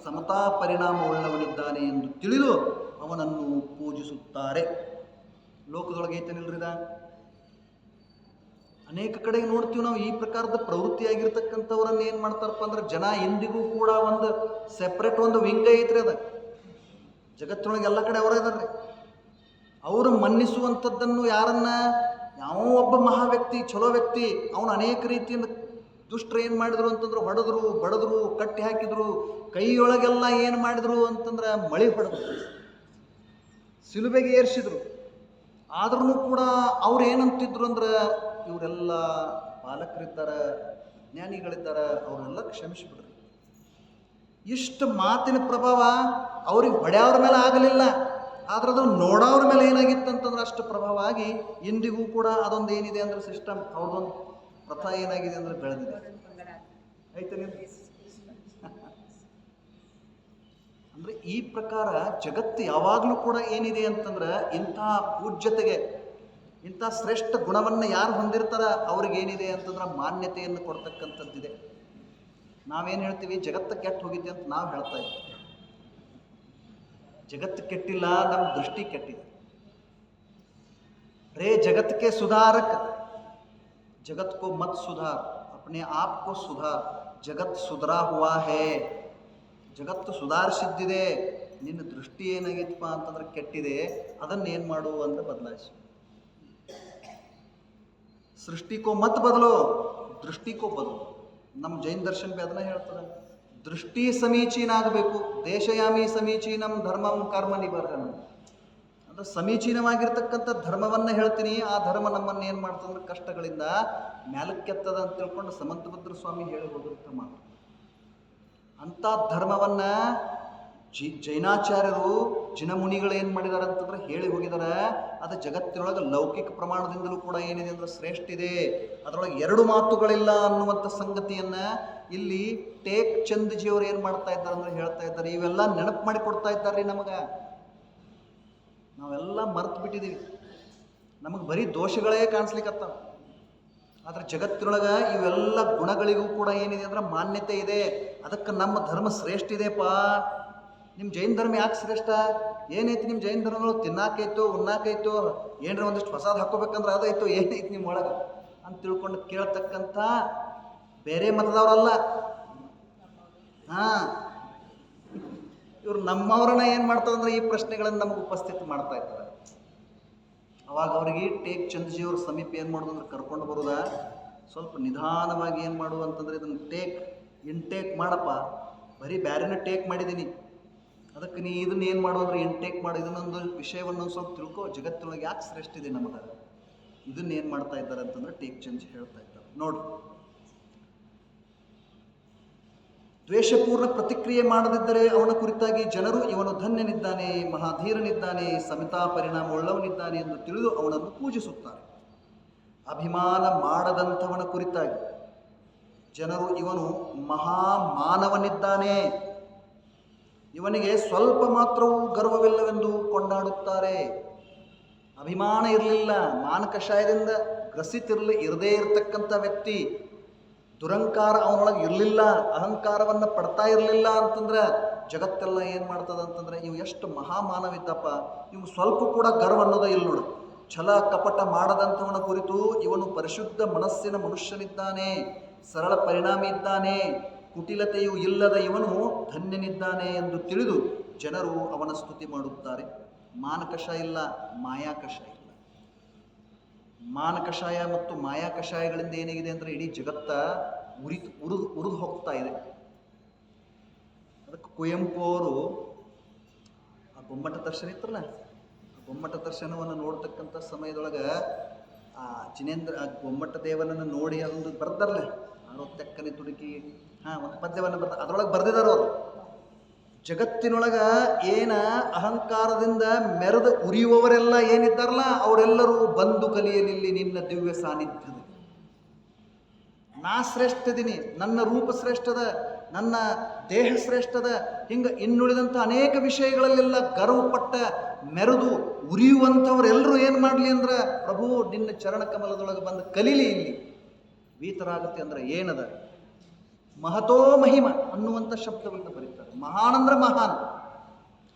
ಸಮತಾ ಪರಿಣಾಮವುಳ್ಳವನಿದ್ದಾನೆ ಎಂದು ತಿಳಿದು ಅವನನ್ನು ಪೂಜಿಸುತ್ತಾರೆ. ಲೋಕದೊಳಗೆ ಐತನಿಲ್ರಿದ ಅನೇಕ ಕಡೆಗೆ ನೋಡ್ತೀವಿ ನಾವು. ಈ ಪ್ರಕಾರದ ಪ್ರವೃತ್ತಿಯಾಗಿರ್ತಕ್ಕಂಥವ್ರನ್ನ ಏನು ಮಾಡ್ತಾರಪ್ಪ ಅಂದ್ರೆ ಜನ ಇಂದಿಗೂ ಕೂಡ ಒಂದು ಸೆಪ್ರೇಟ್ ಒಂದು ವಿಂಗ ಐತ್ರಿ. ಅದ ಜಗತ್ತಿನೊಳಗೆ ಎಲ್ಲ ಕಡೆ ಅವರೇ ಇದಾರೆ. ಅವರು ಮನ್ನಿಸುವಂಥದ್ದನ್ನು ಯಾರನ್ನ, ಯಾವ ಒಬ್ಬ ಮಹಾ ವ್ಯಕ್ತಿ ಚಲೋ ವ್ಯಕ್ತಿ ಅವನು ಅನೇಕ ರೀತಿಯಿಂದ ದುಷ್ಟರು ಏನು ಮಾಡಿದ್ರು ಅಂತಂದ್ರೆ ಹೊಡೆದ್ರು, ಬಡದ್ರು, ಕಟ್ಟಿ ಹಾಕಿದ್ರು, ಕೈಯೊಳಗೆಲ್ಲ ಏನು ಮಾಡಿದ್ರು ಅಂತಂದ್ರೆ ಮಳೆ ಹೊಡೆದ್ರು, ಸಿಲುಬೆಗೆ ಏರಿಸಿದ್ರು. ಆದ್ರೂ ಕೂಡ ಅವ್ರು ಏನಂತಿದ್ರು ಅಂದ್ರೆ ಇವರೆಲ್ಲ ಬಾಲಕರಿದ್ದಾರೆ, ಜ್ಞಾನಿಗಳಿದ್ದಾರೆ, ಅವರೆಲ್ಲ ಕ್ಷಮಿಸಿಬಿಡ್ರಿ. ಇಷ್ಟು ಮಾತಿನ ಪ್ರಭಾವ ಅವ್ರಿಗೆ ಹೊಡೆಯವ್ರ ಮೇಲೆ ಆಗಲಿಲ್ಲ, ಆದ್ರೆ ಅದು ನೋಡೋವ್ರ ಮೇಲೆ ಏನಾಗಿತ್ತು ಅಂತಂದ್ರೆ ಅಷ್ಟು ಪ್ರಭಾವ ಆಗಿ ಇಂದಿಗೂ ಕೂಡ ಅದೊಂದು ಏನಿದೆ ಅಂದ್ರೆ ಸಿಸ್ಟಮ್, ಅವ್ರದ್ದೊಂದು ಪ್ರಥಾ ಏನಾಗಿದೆ ಅಂದ್ರೆ ಬೆಳೆದಿದೆ. ಆಯ್ತು ನೀವು ಅಂದ್ರೆ ಈ ಪ್ರಕಾರ ಜಗತ್ತು ಯಾವಾಗಲೂ ಕೂಡ ಏನಿದೆ ಅಂತಂದ್ರೆ ಇಂಥ ಪೂಜ್ಯತೆಗೆ, ಇಂಥ ಶ್ರೇಷ್ಠ ಗುಣವನ್ನು ಯಾರು ಹೊಂದಿರ್ತಾರ ಅವ್ರಿಗೇನಿದೆ ಅಂತಂದ್ರೆ ಮಾನ್ಯತೆಯನ್ನು ಕೊಡ್ತಕ್ಕಂಥದ್ದಿದೆ. ನಾವೇನು ಹೇಳ್ತೀವಿ, ಜಗತ್ತು ಕೆಟ್ಟು ಹೋಗಿದ್ದೆ ಅಂತ ನಾವು ಹೇಳ್ತಾ ಇದ್ದೀವಿ. ಜಗತ್ತು ಕೆಟ್ಟಿಲ್ಲ, ನಮ್ಮ ದೃಷ್ಟಿ ಕೆಟ್ಟಿದೆ. रೇ जगत के सुधारक, जगत को मत सुधार, अपने आप को सुधार, जगत सुधरा हुआ है. ಜಗತ್ತು ಸುಧಾರಿಸಿದ್ದಿದೆ, ನಿನ್ನ ದೃಷ್ಟಿ ಏನಾಗಿತ್ತಪ್ಪ ಅಂತಂದ್ರೆ ಕೆಟ್ಟಿದೆ, ಅದನ್ನು ಏನು ಮಾಡು ಅಂತ ಬದಲಾಯಿಸು. ಸೃಷ್ಟಿ ಕೋ ಮತ್ ಬದಲೋ, ದೃಷ್ಟಿ ಕೋ ಬದಲು. ನಮ್ಮ ಜೈನ್ ದರ್ಶನ್ ಬಿ ಅದನ್ನ ಹೇಳ್ತದೆ, ದೃಷ್ಟಿ ಸಮೀಚೀನ ಆಗಬೇಕು. ದೇಶಯಾಮಿ ಸಮೀಚೀನಂ ಧರ್ಮಂ ಕರ್ಮ ನಿಬರ್ಹನ. ಅಂದ್ರೆ ಸಮೀಚೀನವಾಗಿರ್ತಕ್ಕಂಥ ಧರ್ಮವನ್ನು ಹೇಳ್ತೀನಿ. ಆ ಧರ್ಮ ನಮ್ಮನ್ನು ಏನು ಮಾಡ್ತಂದ್ರೆ ಕಷ್ಟಗಳಿಂದ ಮ್ಯಾಲಕ್ಕೆತ್ತದ ಅಂತ ತಿಳ್ಕೊಂಡು ಸಮಂತಭದ್ರ ಸ್ವಾಮಿ ಹೇಳಿ ಹೋಗಿರ್ತ ಮಾತು. ಅಂಥ ಧರ್ಮವನ್ನು ಜೈನಾಚಾರ್ಯರು ಜಿನಮುನಿಗಳು ಏನು ಮಾಡಿದ್ದಾರೆ ಅಂತಂದ್ರೆ ಹೇಳಿ ಹೋಗಿದ್ದಾರೆ. ಅದು ಜಗತ್ತಿನೊಳಗೆ ಲೌಕಿಕ ಪ್ರಮಾಣದಿಂದಲೂ ಕೂಡ ಏನಿದೆ ಅಂದ್ರೆ ಶ್ರೇಷ್ಠ ಇದೆ. ಅದರೊಳಗೆ ಎರಡು ಮಾತುಗಳಿಲ್ಲ ಅನ್ನುವಂಥ ಸಂಗತಿಯನ್ನ ಇಲ್ಲಿ ಟೇಕ್ ಚಂದ್ಜಿಯವರು ಏನು ಮಾಡ್ತಾ ಇದ್ದಾರೆ ಅಂದ್ರೆ ಹೇಳ್ತಾ ಇದ್ದಾರೆ. ಇವೆಲ್ಲ ನೆನಪು ಮಾಡಿ ಕೊಡ್ತಾ ಇದ್ದಾರೆ ನಮಗೆ. ನಾವೆಲ್ಲ ಮರ್ತು ಬಿಟ್ಟಿದ್ದೀವಿ. ನಮಗೆ ಬರೀ ದೋಷಗಳೇ ಕಾಣಿಸ್ಲಿಕ್ಕತ್ತಾವ. ಆದರೆ ಜಗತ್ತಿನೊಳಗೆ ಇವೆಲ್ಲ ಗುಣಗಳಿಗೂ ಕೂಡ ಏನಿದೆ ಅಂದ್ರೆ ಮಾನ್ಯತೆ ಇದೆ. ಅದಕ್ಕೆ ನಮ್ಮ ಧರ್ಮ ಶ್ರೇಷ್ಠ ಇದೆಪ್ಪ. ನಿಮ್ಮ ಜೈನ ಧರ್ಮ ಯಾಕೆ ಶ್ರೇಷ್ಠ? ಏನೈತಿ ನಿಮ್ಮ ಜೈನ ಧರ್ಮಗಳು? ತಿನ್ನಾಕೈತು, ಉಣ್ಣಾಕೈತು, ಏನರ ಒಂದಿಷ್ಟು ಹೊಸದು ಹಾಕೋಬೇಕಂದ್ರೆ ಅದಾಯ್ತು, ಏನೈತಿ ನಿಮ್ಮ ಒಳಗೆ ಅಂತ ತಿಳ್ಕೊಂಡು ಕೇಳ್ತಕ್ಕಂಥ ಬೇರೆ ಮತದವರಲ್ಲ. ಇವ್ರು ನಮ್ಮವ್ರನ್ನ ಏನು ಮಾಡ್ತಾರಂದ್ರೆ ಈ ಪ್ರಶ್ನೆಗಳನ್ನು ನಮಗೆ ಉಪಸ್ಥಿತಿ ಮಾಡ್ತಾ ಇರ್ತಾರೆ. ಅವಾಗ ಅವ್ರಿಗೆ ಟೇಕ್ ಚಂದ್ಜಿಯವ್ರ ಸಮೀಪ ಏನು ಮಾಡೋದು ಅಂದ್ರೆ ಕರ್ಕೊಂಡು ಬರೋದ ಸ್ವಲ್ಪ ನಿಧಾನವಾಗಿ ಏನು ಮಾಡು ಅಂತಂದ್ರೆ ಇದನ್ನು ಇನ್ಟೇಕ್ ಮಾಡಪ್ಪ. ಬರೀ ಬ್ಯಾರೆನ ಟೇಕ್ ಮಾಡಿದ್ದೀನಿ, ಅದಕ್ಕೆ ನೀ ಇದನ್ನ ಏನು ಮಾಡು ಅಂದ್ರೆ ಇನ್ಟೇಕ್ ಮಾಡು. ಇದನ್ನೊಂದು ವಿಷಯವನ್ನು ಸ್ವಲ್ಪ ತಿಳ್ಕೊ. ಜಗತ್ತಿನೊಳಗೆ ಯಾಕೆ ಶ್ರೇಷ್ಠ ಇದೆ ನಮಗೆ, ಇದನ್ನ ಏನು ಮಾಡ್ತಾ ಇದ್ದಾರೆ ಅಂತಂದ್ರೆ ಟೇಕ್ ಚಂದ್ ಹೇಳ್ತಾ ಇದ್ದಾರೆ. ನೋಡ್ರಿ, ದ್ವೇಷಪೂರ್ಣ ಪ್ರತಿಕ್ರಿಯೆ ಮಾಡದಿದ್ದರೆ ಅವನ ಕುರಿತಾಗಿ ಜನರು ಇವನು ಧನ್ಯನಿದ್ದಾನೆ, ಮಹಾಧೀರನಿದ್ದಾನೆ, ಸಮಿತಾ ಪರಿಣಾಮವುಳ್ಳವನಿದ್ದಾನೆ ಎಂದು ತಿಳಿದು ಅವನನ್ನು ಪೂಜಿಸುತ್ತಾರೆ. ಅಭಿಮಾನ ಮಾಡದಂಥವನ ಕುರಿತಾಗಿ ಜನರು ಇವನು ಮಹಾಮಾನವನಿದ್ದಾನೆ, ಇವನಿಗೆ ಸ್ವಲ್ಪ ಮಾತ್ರವೂ ಗರ್ವವಿಲ್ಲವೆಂದು ಕೊಂಡಾಡುತ್ತಾರೆ. ಅಭಿಮಾನ ಇರಲಿಲ್ಲ, ಮಾನ ಕಷಾಯದಿಂದ ಇರದೇ ಇರತಕ್ಕಂಥ ವ್ಯಕ್ತಿ, ದುರಂಕಾರ ಅವನೊಳಗೆ ಇರಲಿಲ್ಲ, ಅಹಂಕಾರವನ್ನು ಪಡ್ತಾ ಇರಲಿಲ್ಲ ಅಂತಂದ್ರೆ ಜಗತ್ತೆಲ್ಲ ಏನು ಮಾಡ್ತದೆ ಅಂತಂದ್ರೆ ಇವು ಎಷ್ಟು ಮಹಾಮಾನವಿದ್ದಪ್ಪ, ಇವು ಸ್ವಲ್ಪ ಕೂಡ ಗರ್ವ ಅನ್ನೋದೇ ಇಲ್ಲ ನೋಡು. ಛಲ ಕಪಟ ಮಾಡದಂಥವನ ಕುರಿತು ಇವನು ಪರಿಶುದ್ಧ ಮನಸ್ಸಿನ ಮನುಷ್ಯನಿದ್ದಾನೆ, ಸರಳ ಪರಿಣಾಮಿ ಇದ್ದಾನೆ, ಕುಟಿಲತೆಯೂ ಇಲ್ಲದ ಇವನು ಧನ್ಯನಿದ್ದಾನೆ ಎಂದು ತಿಳಿದು ಜನರು ಅವನ ಸ್ತುತಿ ಮಾಡುತ್ತಾರೆ. ಮಾನಕಷಾಯ ಇಲ್ಲ, ಮಾಯಾಕಷಾಯ ಇಲ್ಲ. ಮಾನಕಷಾಯ ಮತ್ತು ಮಾಯಾಕಷಾಯಗಳಿಂದ ಏನಾಗಿದೆ ಅಂದರೆ ಇಡೀ ಜಗತ್ತ ಉರಿದು ಹೋಗ್ತಾ ಇದೆ. ಅದಕ್ಕೆ ಕುವೆಂಪು ಅವರು ಆ ಗೊಮ್ಮಟ ದರ್ಶನ ಇತ್ತಲ್ಲ, ಆ ಗೊಮ್ಮಟ ದರ್ಶನವನ್ನು ನೋಡ್ತಕ್ಕಂಥ ಸಮಯದೊಳಗೆ ಆ ಗೊಮ್ಮಟ ದೇವನನ್ನು ನೋಡಿ ಅದೊಂದು ಬರ್ದಾರಲ್ಲ, ತೆಕ್ಕನೆ ತುಡುಕಿ ಒಂದು ಪದ್ಯವನ್ನು ಅದರೊಳಗೆ ಬರ್ದಿದ್ದಾರೆ ಅವರು. ಜಗತ್ತಿನೊಳಗ ಏನ ಅಹಂಕಾರದಿಂದ ಮೆರೆದು ಉರಿಯುವವರೆಲ್ಲ ಏನಿದ್ದಾರಲ್ಲ ಅವರೆಲ್ಲರೂ ಬಂದು ಕಲಿಯಲಿಲ್ಲಿ ನಿನ್ನ ದಿವ್ಯ ಸಾನ್ನಿಧ್ಯದ. ನಾ ಶ್ರೇಷ್ಠ ಇದೀನಿ, ನನ್ನ ರೂಪ ಶ್ರೇಷ್ಠದ, ನನ್ನ ದೇಹ ಶ್ರೇಷ್ಠದ, ಹಿಂಗೆ ಇನ್ನುಳಿದಂಥ ಅನೇಕ ವಿಷಯಗಳಲ್ಲೆಲ್ಲ ಗರ್ವಪಟ್ಟ ಮೆರೆದು ಉರಿಯುವಂಥವರೆಲ್ಲರೂ ಏನು ಮಾಡಲಿ ಅಂದ್ರೆ ಪ್ರಭು ನಿನ್ನ ಚರಣ ಕಮಲದೊಳಗೆ ಬಂದು ಕಲೀಲಿ. ಇಲ್ಲಿ ವೀತರಾಗತ್ತೆ ಅಂದ್ರೆ ಏನದ? ಮಹತೋ ಮಹಿಮ ಅನ್ನುವಂಥ ಶಬ್ದವನ್ನು ಬರೀತಾರೆ. ಮಹಾನ್ ಅಂದ್ರೆ ಮಹಾನ್.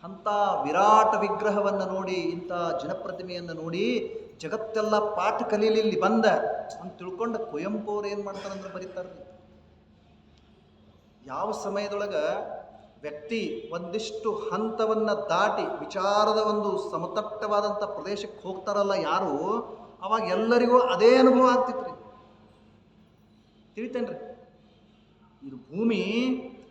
ಅಂಥ ವಿರಾಟ ವಿಗ್ರಹವನ್ನು ನೋಡಿ, ಇಂಥ ಜನಪ್ರತಿಮೆಯನ್ನು ನೋಡಿ ಜಗತ್ತೆಲ್ಲ ಪಾಠ ಕಲೀಲಿ ಇಲ್ಲಿ ಬಂದ ಅಂತ ತಿಳ್ಕೊಂಡು ಕುವೆಂಪು ಅವ್ರು ಏನು ಮಾಡ್ತಾರೆ ಅಂದ್ರೆ ಬರೀತಾರೆ. ಯಾವ ಸಮಯದೊಳಗೆ ವ್ಯಕ್ತಿ ಒಂದಿಷ್ಟು ಹಂತವನ್ನು ದಾಟಿ ವಿಚಾರದ ಒಂದು ಸಮತಟ್ಟವಾದಂಥ ಪ್ರದೇಶಕ್ಕೆ ಹೋಗ್ತಾರಲ್ಲ ಯಾರು, ಅವಾಗ ಎಲ್ಲರಿಗೂ ಅದೇ ಅನುಭವ ಆಗ್ತಿತ್ರಿ. ತಿಳಿತೇನ್ರಿ? ಇದು ಭೂಮಿ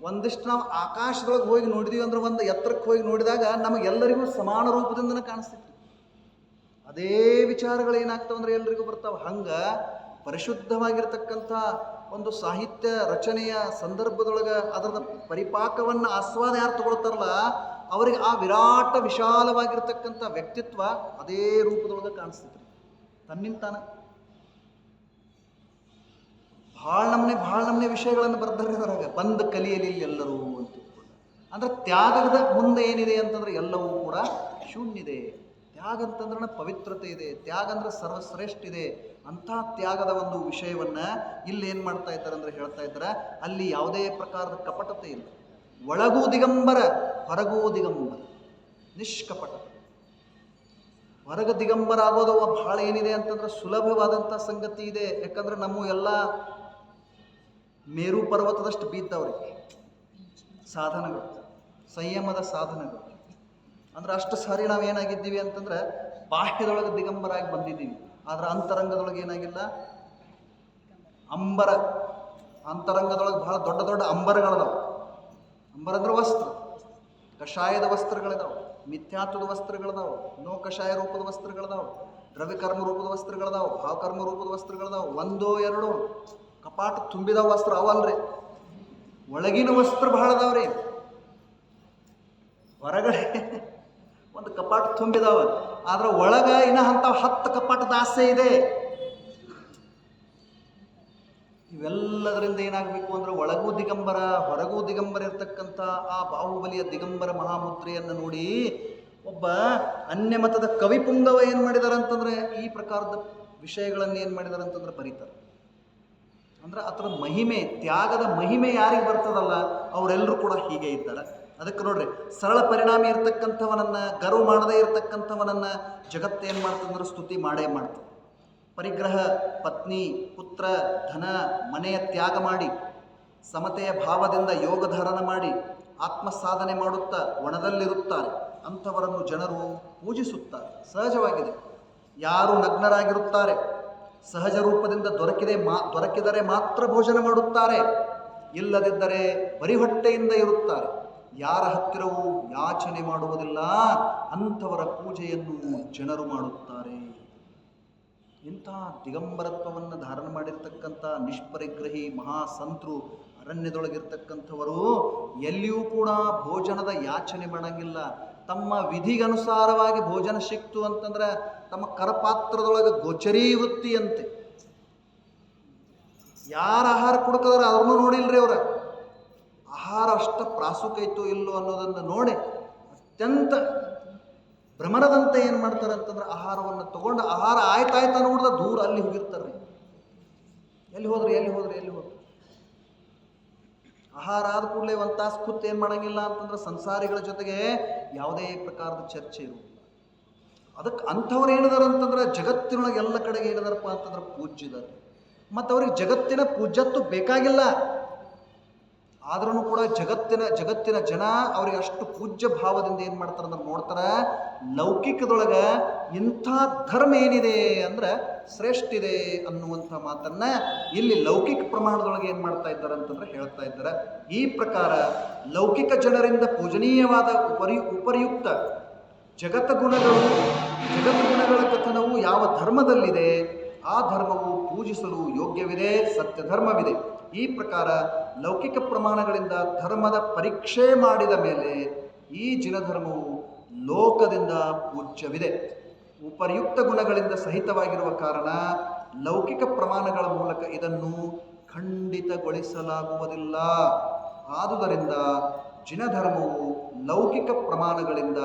ಒಂದಿಷ್ಟು ನಾವು ಆಕಾಶದೊಳಗೆ ಹೋಗಿ ನೋಡಿದೀವಿ ಅಂದ್ರೆ ಒಂದು ಎತ್ತರಕ್ಕೆ ಹೋಗಿ ನೋಡಿದಾಗ ನಮಗೆಲ್ಲರಿಗೂ ಸಮಾನ ರೂಪದಿಂದನೇ ಕಾಣಿಸ್ತಿತ್ತು. ಅದೇ ವಿಚಾರಗಳು ಏನಾಗ್ತಾವ ಅಂದ್ರೆ ಎಲ್ರಿಗೂ ಬರ್ತಾವೆ. ಹಂಗೆ ಪರಿಶುದ್ಧವಾಗಿರ್ತಕ್ಕಂಥ ಒಂದು ಸಾಹಿತ್ಯ ರಚನೆಯ ಸಂದರ್ಭದೊಳಗೆ ಅದರ ಪರಿಪಾಕವನ್ನು ಆಸ್ವಾದ ಯಾರು ತಗೊಳ್ತಾರಲ್ಲ ಅವರಿಗೆ ಆ ವಿರಾಟ ವಿಶಾಲವಾಗಿರ್ತಕ್ಕಂಥ ವ್ಯಕ್ತಿತ್ವ ಅದೇ ರೂಪದೊಳಗೆ ಕಾಣಿಸ್ತೈತ್ರಿ ತನ್ನಿಂತಾನ. ಭಾಳ ನಮ್ನೆ ವಿಷಯಗಳನ್ನು ಬರ್ತಾರೆ ಅದರಾಗ. ಬಂದು ಕಲಿಯಲಿ ಎಲ್ಲರೂ ಅಂತ ಅಂದ್ರೆ ತ್ಯಾಗದ ಮುಂದೆ ಏನಿದೆ ಅಂತಂದ್ರೆ ಎಲ್ಲವೂ ಕೂಡ ಶೂನ್ಯಿದೆ. ತ್ಯಾಗ ಅಂತಂದ್ರೆ ಪವಿತ್ರತೆ ಇದೆ, ತ್ಯಾಗ ಅಂದ್ರೆ ಸರ್ವಶ್ರೇಷ್ಠ ಇದೆ. ಅಂಥ ತ್ಯಾಗದ ಒಂದು ವಿಷಯವನ್ನ ಇಲ್ಲಿ ಏನು ಮಾಡ್ತಾ ಇದ್ದಾರೆ ಅಂದ್ರೆ ಹೇಳ್ತಾ ಇದ್ದಾರೆ, ಅಲ್ಲಿ ಯಾವುದೇ ಪ್ರಕಾರದ ಕಪಟತೆ ಇಲ್ಲ. ಒಳಗೂ ದಿಗಂಬರ, ಹೊರಗೂ ದಿಗಂಬರ, ನಿಷ್ಕಪಟ. ಹೊರಗ ದಿಗಂಬರ ಆಗೋದು ಬಹಳ ಏನಿದೆ ಅಂತಂದ್ರೆ ಸುಲಭವಾದಂಥ ಸಂಗತಿ ಇದೆ. ಯಾಕಂದ್ರೆ ನಮ್ಮ ಎಲ್ಲ ಮೇರು ಪರ್ವತದಷ್ಟು ಬೀದ್ದವ್ರಿಗೆ ಸಾಧನಗಳು, ಸಂಯಮದ ಸಾಧನಗಳು. ಅಂದ್ರೆ ಅಷ್ಟು ಸಾರಿ ನಾವೇನಾಗಿದ್ದೀವಿ ಅಂತಂದ್ರೆ ಬಾಹ್ಯದೊಳಗೆ ದಿಗಂಬರಾಗಿ ಬಂದಿದ್ದೀವಿ, ಆದ್ರೆ ಅಂತರಂಗದೊಳಗೆ ಏನಾಗಿಲ್ಲ, ಅಂತರಂಗದೊಳಗೆ ಬಹಳ ದೊಡ್ಡ ದೊಡ್ಡ ಅಂಬರಗಳದಾವ. ಅಂಬರ್ ಅಂದ್ರೆ ವಸ್ತ್ರ, ಕಷಾಯದ ವಸ್ತ್ರಗಳಿದಾವೆ, ಮಿಥ್ಯಾತ್ವದ ವಸ್ತ್ರಗಳಿದಾವೆ, ನೋ ಕಷಾಯ ರೂಪದ ವಸ್ತ್ರಗಳಿದಾವೆ, ದ್ರವ್ಯಕರ್ಮ ರೂಪದ ವಸ್ತ್ರಗಳಿದಾವೆ, ಭಾವಕರ್ಮ ರೂಪದ ವಸ್ತ್ರಗಳಿದಾವೆ. ಒಂದೋ ಎರಡೋ ಕಪಾಟ ತುಂಬಿದ ವಸ್ತ್ರ ಅವಲ್ರಿ. ಒಳಗಿನ ವಸ್ತ್ರ ಬಹಳ ಅದಾವ್ರಿ. ಹೊರಗಡೆ ಒಂದು ಕಪಾಟ ತುಂಬಿದಾವ, ಆದ್ರೆ ಒಳಗ ಇನ್ನ ಅಂತ 10 ಕಪಾಟದ ಆಸೆ ಇದೆ. ಇವೆಲ್ಲದರಿಂದ ಏನಾಗಬೇಕು ಅಂದ್ರೆ ಒಳಗೂ ದಿಗಂಬರ ಹೊರಗೂ ದಿಗಂಬರ ಇರ್ತಕ್ಕಂಥ ಆ ಬಾಹುಬಲಿಯ ದಿಗಂಬರ ಮಹಾಮುದ್ರೆಯನ್ನು ನೋಡಿ ಒಬ್ಬ ಅನ್ಯ ಮತದ ಕವಿ ಪುಂಗವ ಏನು ಮಾಡಿದಾರೆ ಅಂತಂದ್ರೆ ಈ ಪ್ರಕಾರದ ವಿಷಯಗಳನ್ನು ಏನು ಮಾಡಿದಾರೆ ಅಂತಂದ್ರೆ ಬರೀತಾರೆ. ಅಂದ್ರೆ ಅದರ ಮಹಿಮೆ, ತ್ಯಾಗದ ಮಹಿಮೆ ಯಾರಿಗೆ ಬರ್ತದಲ್ಲ ಅವರೆಲ್ಲರೂ ಕೂಡ ಹೀಗೆ ಇದ್ದಾರೆ. ಅದಕ್ಕೆ ನೋಡ್ರಿ, ಸರಳ ಪರಿಣಾಮಿ ಇರ್ತಕ್ಕಂಥವನನ್ನ, ಗರ್ವ ಮಾಡದೇ ಇರ್ತಕ್ಕಂಥವನನ್ನ ಜಗತ್ತೇನು ಮಾಡ್ತಂದ್ರೆ ಸ್ತುತಿ ಮಾಡೇ ಮಾಡ್ತದೆ. ಪರಿಗ್ರಹ, ಪತ್ನಿ, ಪುತ್ರ, ಧನ, ಮನೆಯ ತ್ಯಾಗ ಮಾಡಿ ಸಮತೆಯ ಭಾವದಿಂದ ಯೋಗಧಾರಣ ಮಾಡಿ ಆತ್ಮಸಾಧನೆ ಮಾಡುತ್ತಾ ಒಣದಲ್ಲಿರುತ್ತಾರೆ. ಅಂಥವರನ್ನು ಜನರು ಪೂಜಿಸುತ್ತಾರೆ. ಸಹಜವಾಗಿದೆ. ಯಾರು ನಗ್ನರಾಗಿರುತ್ತಾರೆ, ಸಹಜ ರೂಪದಿಂದ ದೊರಕಿದರೆ ಮಾತ್ರ ಭೋಜನ ಮಾಡುತ್ತಾರೆ, ಇಲ್ಲದಿದ್ದರೆ ಬರಿ ಹೊಟ್ಟೆಯಿಂದ ಇರುತ್ತಾರೆ. ಯಾರ ಹತ್ತಿರವೂ ಯಾಚನೆ ಮಾಡುವುದಿಲ್ಲ, ಅಂಥವರ ಪೂಜೆಯನ್ನು ಜನರು ಮಾಡುತ್ತಾರೆ. ಇಂಥ ದಿಗಂಬರತ್ವವನ್ನು ಧಾರಣ ಮಾಡಿರ್ತಕ್ಕಂಥ ನಿಷ್ಪರಿಗ್ರಹಿ ಮಹಾಸಂತರು, ಅರಣ್ಯದೊಳಗಿರ್ತಕ್ಕಂಥವರು ಎಲ್ಲಿಯೂ ಕೂಡ ಭೋಜನದ ಯಾಚನೆ ಮಾಡಂಗಿಲ್ಲ. ತಮ್ಮ ವಿಧಿಗನುಸಾರವಾಗಿ ಭೋಜನ ಸಿಕ್ತು ಅಂತಂದ್ರೆ ತಮ್ಮ ಕರಪಾತ್ರದೊಳಗೆ ಗೋಚರಿ ವೃತ್ತಿಯಂತೆ. ಯಾರು ಆಹಾರ ಕೊಡ್ಕದ್ರ ಅವ್ರನ್ನೂ ನೋಡಿಲ್ರಿ. ಅವರ ಆಹಾರ ಅಷ್ಟ ಪ್ರಾಸುಕೈತೋ ಇಲ್ಲೋ ಅನ್ನೋದನ್ನು ನೋಡಿ ಅತ್ಯಂತ ಭ್ರಮರದಂತೆ ಏನು ಮಾಡ್ತಾರೆ ಅಂತಂದ್ರೆ ಆಹಾರವನ್ನು ತಗೊಂಡು ಆಹಾರ ಆಯ್ತಾಯ್ತಾ ನೋಡಿದ ದೂರ ಅಲ್ಲಿ ಹೋಗಿರ್ತಾರೆ. ಎಲ್ಲಿ ಹೋದ್ರಿ ಆಹಾರ ಆದ ಕೂಡಲೇ ಒಂದು ತಾಸು ಕೂತ್ ಏನು ಮಾಡಂಗಿಲ್ಲ ಅಂತಂದ್ರೆ ಸಂಸಾರಿಗಳ ಜೊತೆಗೆ ಯಾವುದೇ ಪ್ರಕಾರದ ಚರ್ಚೆ ಇರುವುದಿಲ್ಲ. ಅದಕ್ಕೆ ಅಂಥವ್ರು ಏನಿದಾರೆ ಅಂತಂದ್ರೆ ಜಗತ್ತಿನೊಳಗೆ ಎಲ್ಲ ಕಡೆಗೆ ಏನಿದಾರಪ್ಪ ಅಂತಂದ್ರೆ ಪೂಜ್ಯದಾರೆ. ಮತ್ತು ಅವ್ರಿಗೆ ಜಗತ್ತಿನ ಪೂಜ್ಯತ್ವ ಬೇಕಾಗಿಲ್ಲ. ಆದ್ರೂ ಕೂಡ ಜಗತ್ತಿನ ಜನ ಅವ್ರಿಗೆ ಅಷ್ಟು ಪೂಜ್ಯ ಭಾವದಿಂದ ಏನು ಮಾಡ್ತಾರೆ ಅಂದ್ರೆ ನೋಡ್ತಾರೆ. ಲೌಕಿಕದೊಳಗೆ ಇಂಥ ಧರ್ಮ ಏನಿದೆ ಅಂದ್ರೆ ಶ್ರೇಷ್ಠ ಇದೆ ಅನ್ನುವಂಥ ಮಾತನ್ನ ಇಲ್ಲಿ ಲೌಕಿಕ ಪ್ರಮಾಣದೊಳಗೆ ಏನು ಮಾಡ್ತಾ ಇದ್ದಾರೆ ಅಂತಂದ್ರೆ ಹೇಳ್ತಾ ಇದ್ದಾರೆ. ಈ ಪ್ರಕಾರ ಲೌಕಿಕ ಜನರಿಂದ ಪೂಜನೀಯವಾದ ಉಪಯುಕ್ತ ಜಗತ್ತಗುಣಗಳ ಕಥನವು ಯಾವ ಧರ್ಮದಲ್ಲಿದೆ ಆ ಧರ್ಮವು ಪೂಜಿಸಲು ಯೋಗ್ಯವಿದೆ, ಸತ್ಯ ಧರ್ಮವಿದೆ. ಈ ಪ್ರಕಾರ ಲೌಕಿಕ ಪ್ರಮಾಣಗಳಿಂದ ಧರ್ಮದ ಪರೀಕ್ಷೆ ಮಾಡಿದ ಮೇಲೆ ಈ ಜಿನಧರ್ಮವು ಲೋಕದಿಂದ ಪೂಜ್ಯವಿದೆ. ಉಪಯುಕ್ತ ಗುಣಗಳಿಂದ ಸಹಿತವಾಗಿರುವ ಕಾರಣ ಲೌಕಿಕ ಪ್ರಮಾಣಗಳ ಮೂಲಕ ಇದನ್ನು ಖಂಡಿತಗೊಳಿಸಲಾಗುವುದಿಲ್ಲ. ಆದುದರಿಂದ ಜಿನಧರ್ಮವು ಲೌಕಿಕ ಪ್ರಮಾಣಗಳಿಂದ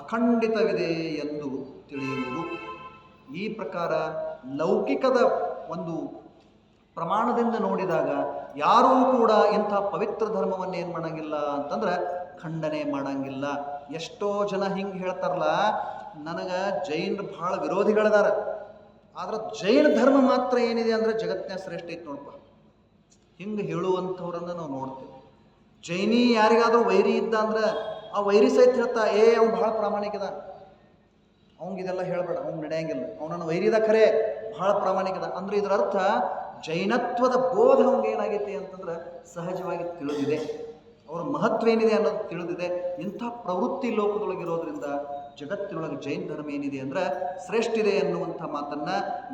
ಅಖಂಡಿತವಿದೆ ಎಂದು ತಿಳಿಯುವುದು. ಈ ಪ್ರಕಾರ ಲೌಕಿಕದ ಒಂದು ಪ್ರಮಾಣದಿಂದ ನೋಡಿದಾಗ ಯಾರೂ ಕೂಡ ಇಂಥ ಪವಿತ್ರ ಧರ್ಮವನ್ನು ಏನು ಮಾಡಂಗಿಲ್ಲ ಅಂತಂದ್ರೆ ಖಂಡನೆ ಮಾಡಂಗಿಲ್ಲ. ಎಷ್ಟೋ ಜನ ಹಿಂಗೆ ಹೇಳ್ತಾರಲ್ಲ, ನನಗೆ ಜೈನರು ಭಾಳ ವಿರೋಧಿಗಳದಾರ, ಆದ್ರೆ ಜೈನ ಧರ್ಮ ಮಾತ್ರ ಏನಿದೆ ಅಂದ್ರೆ ಜಗತ್ತಿನ ಶ್ರೇಷ್ಠ ಐತೆ ನೋಡಪ್ಪ, ಹಿಂಗೆ ಹೇಳುವಂಥವ್ರನ್ನ ನಾವು ನೋಡ್ತೇವೆ. ಜೈನಿ ಯಾರಿಗಾದ್ರೂ ವೈರಿ ಇದ್ದ ಅಂದ್ರೆ ಆ ವೈರಿ ಸಹಿತ ಹೇಳ್ತಾ ಅವ್ನು ಭಾಳ ಪ್ರಾಮಾಣಿಕದ, ಅವಂಗಿದೆಲ್ಲ ಹೇಳಬೇಡ, ಅವ್ನು ನಡೆಯಂಗಿಲ್ಲ, ಅವನನ್ನು ವೈರಿದ ಖರೆ ಭಾಳ ಪ್ರಾಮಾಣಿಕದ ಅಂದ್ರೆ ಇದರ ಅರ್ಥ ಜೈನತ್ವದ ಬೋಧ ಅವ್ನಿಗೆ ಏನಾಗೈತಿ ಅಂತಂದ್ರೆ ಸಹಜವಾಗಿ ತಿಳಿದಿದೆ, ಅವರ ಮಹತ್ವ ಏನಿದೆ ಅನ್ನೋದು ತಿಳಿದಿದೆ. ಇಂಥ ಪ್ರವೃತ್ತಿ ಲೋಕದೊಳಗಿರೋದ್ರಿಂದ ಜಗತ್ತಿನೊಳಗೆ ಜೈನ ಧರ್ಮ ಏನಿದೆ ಅಂದ್ರೆ ಶ್ರೇಷ್ಠ ಇದೆ ಅನ್ನುವಂಥ ಮಾತನ್ನ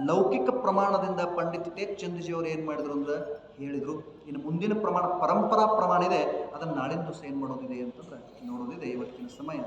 ಲೌಕಿಕ ಪ್ರಮಾಣದಿಂದ ಪಂಡಿತ್ ಟೇಕ್ ಚಂದ್ರಜಿಯವರು ಏನು ಮಾಡಿದ್ರು ಅಂದ್ರೆ ಹೇಳಿದರು. ಇನ್ನು ಮುಂದಿನ ಪ್ರಮಾಣ ಪರಂಪರಾ ಪ್ರಮಾಣ ಇದೆ, ಅದನ್ನು ನಾಳಿನ ದಿವಸ ಏನು ಮಾಡೋದಿದೆ ಅಂತಂದ್ರೆ ನೋಡೋದಿದೆ. ಇವತ್ತಿನ ಸಮಯ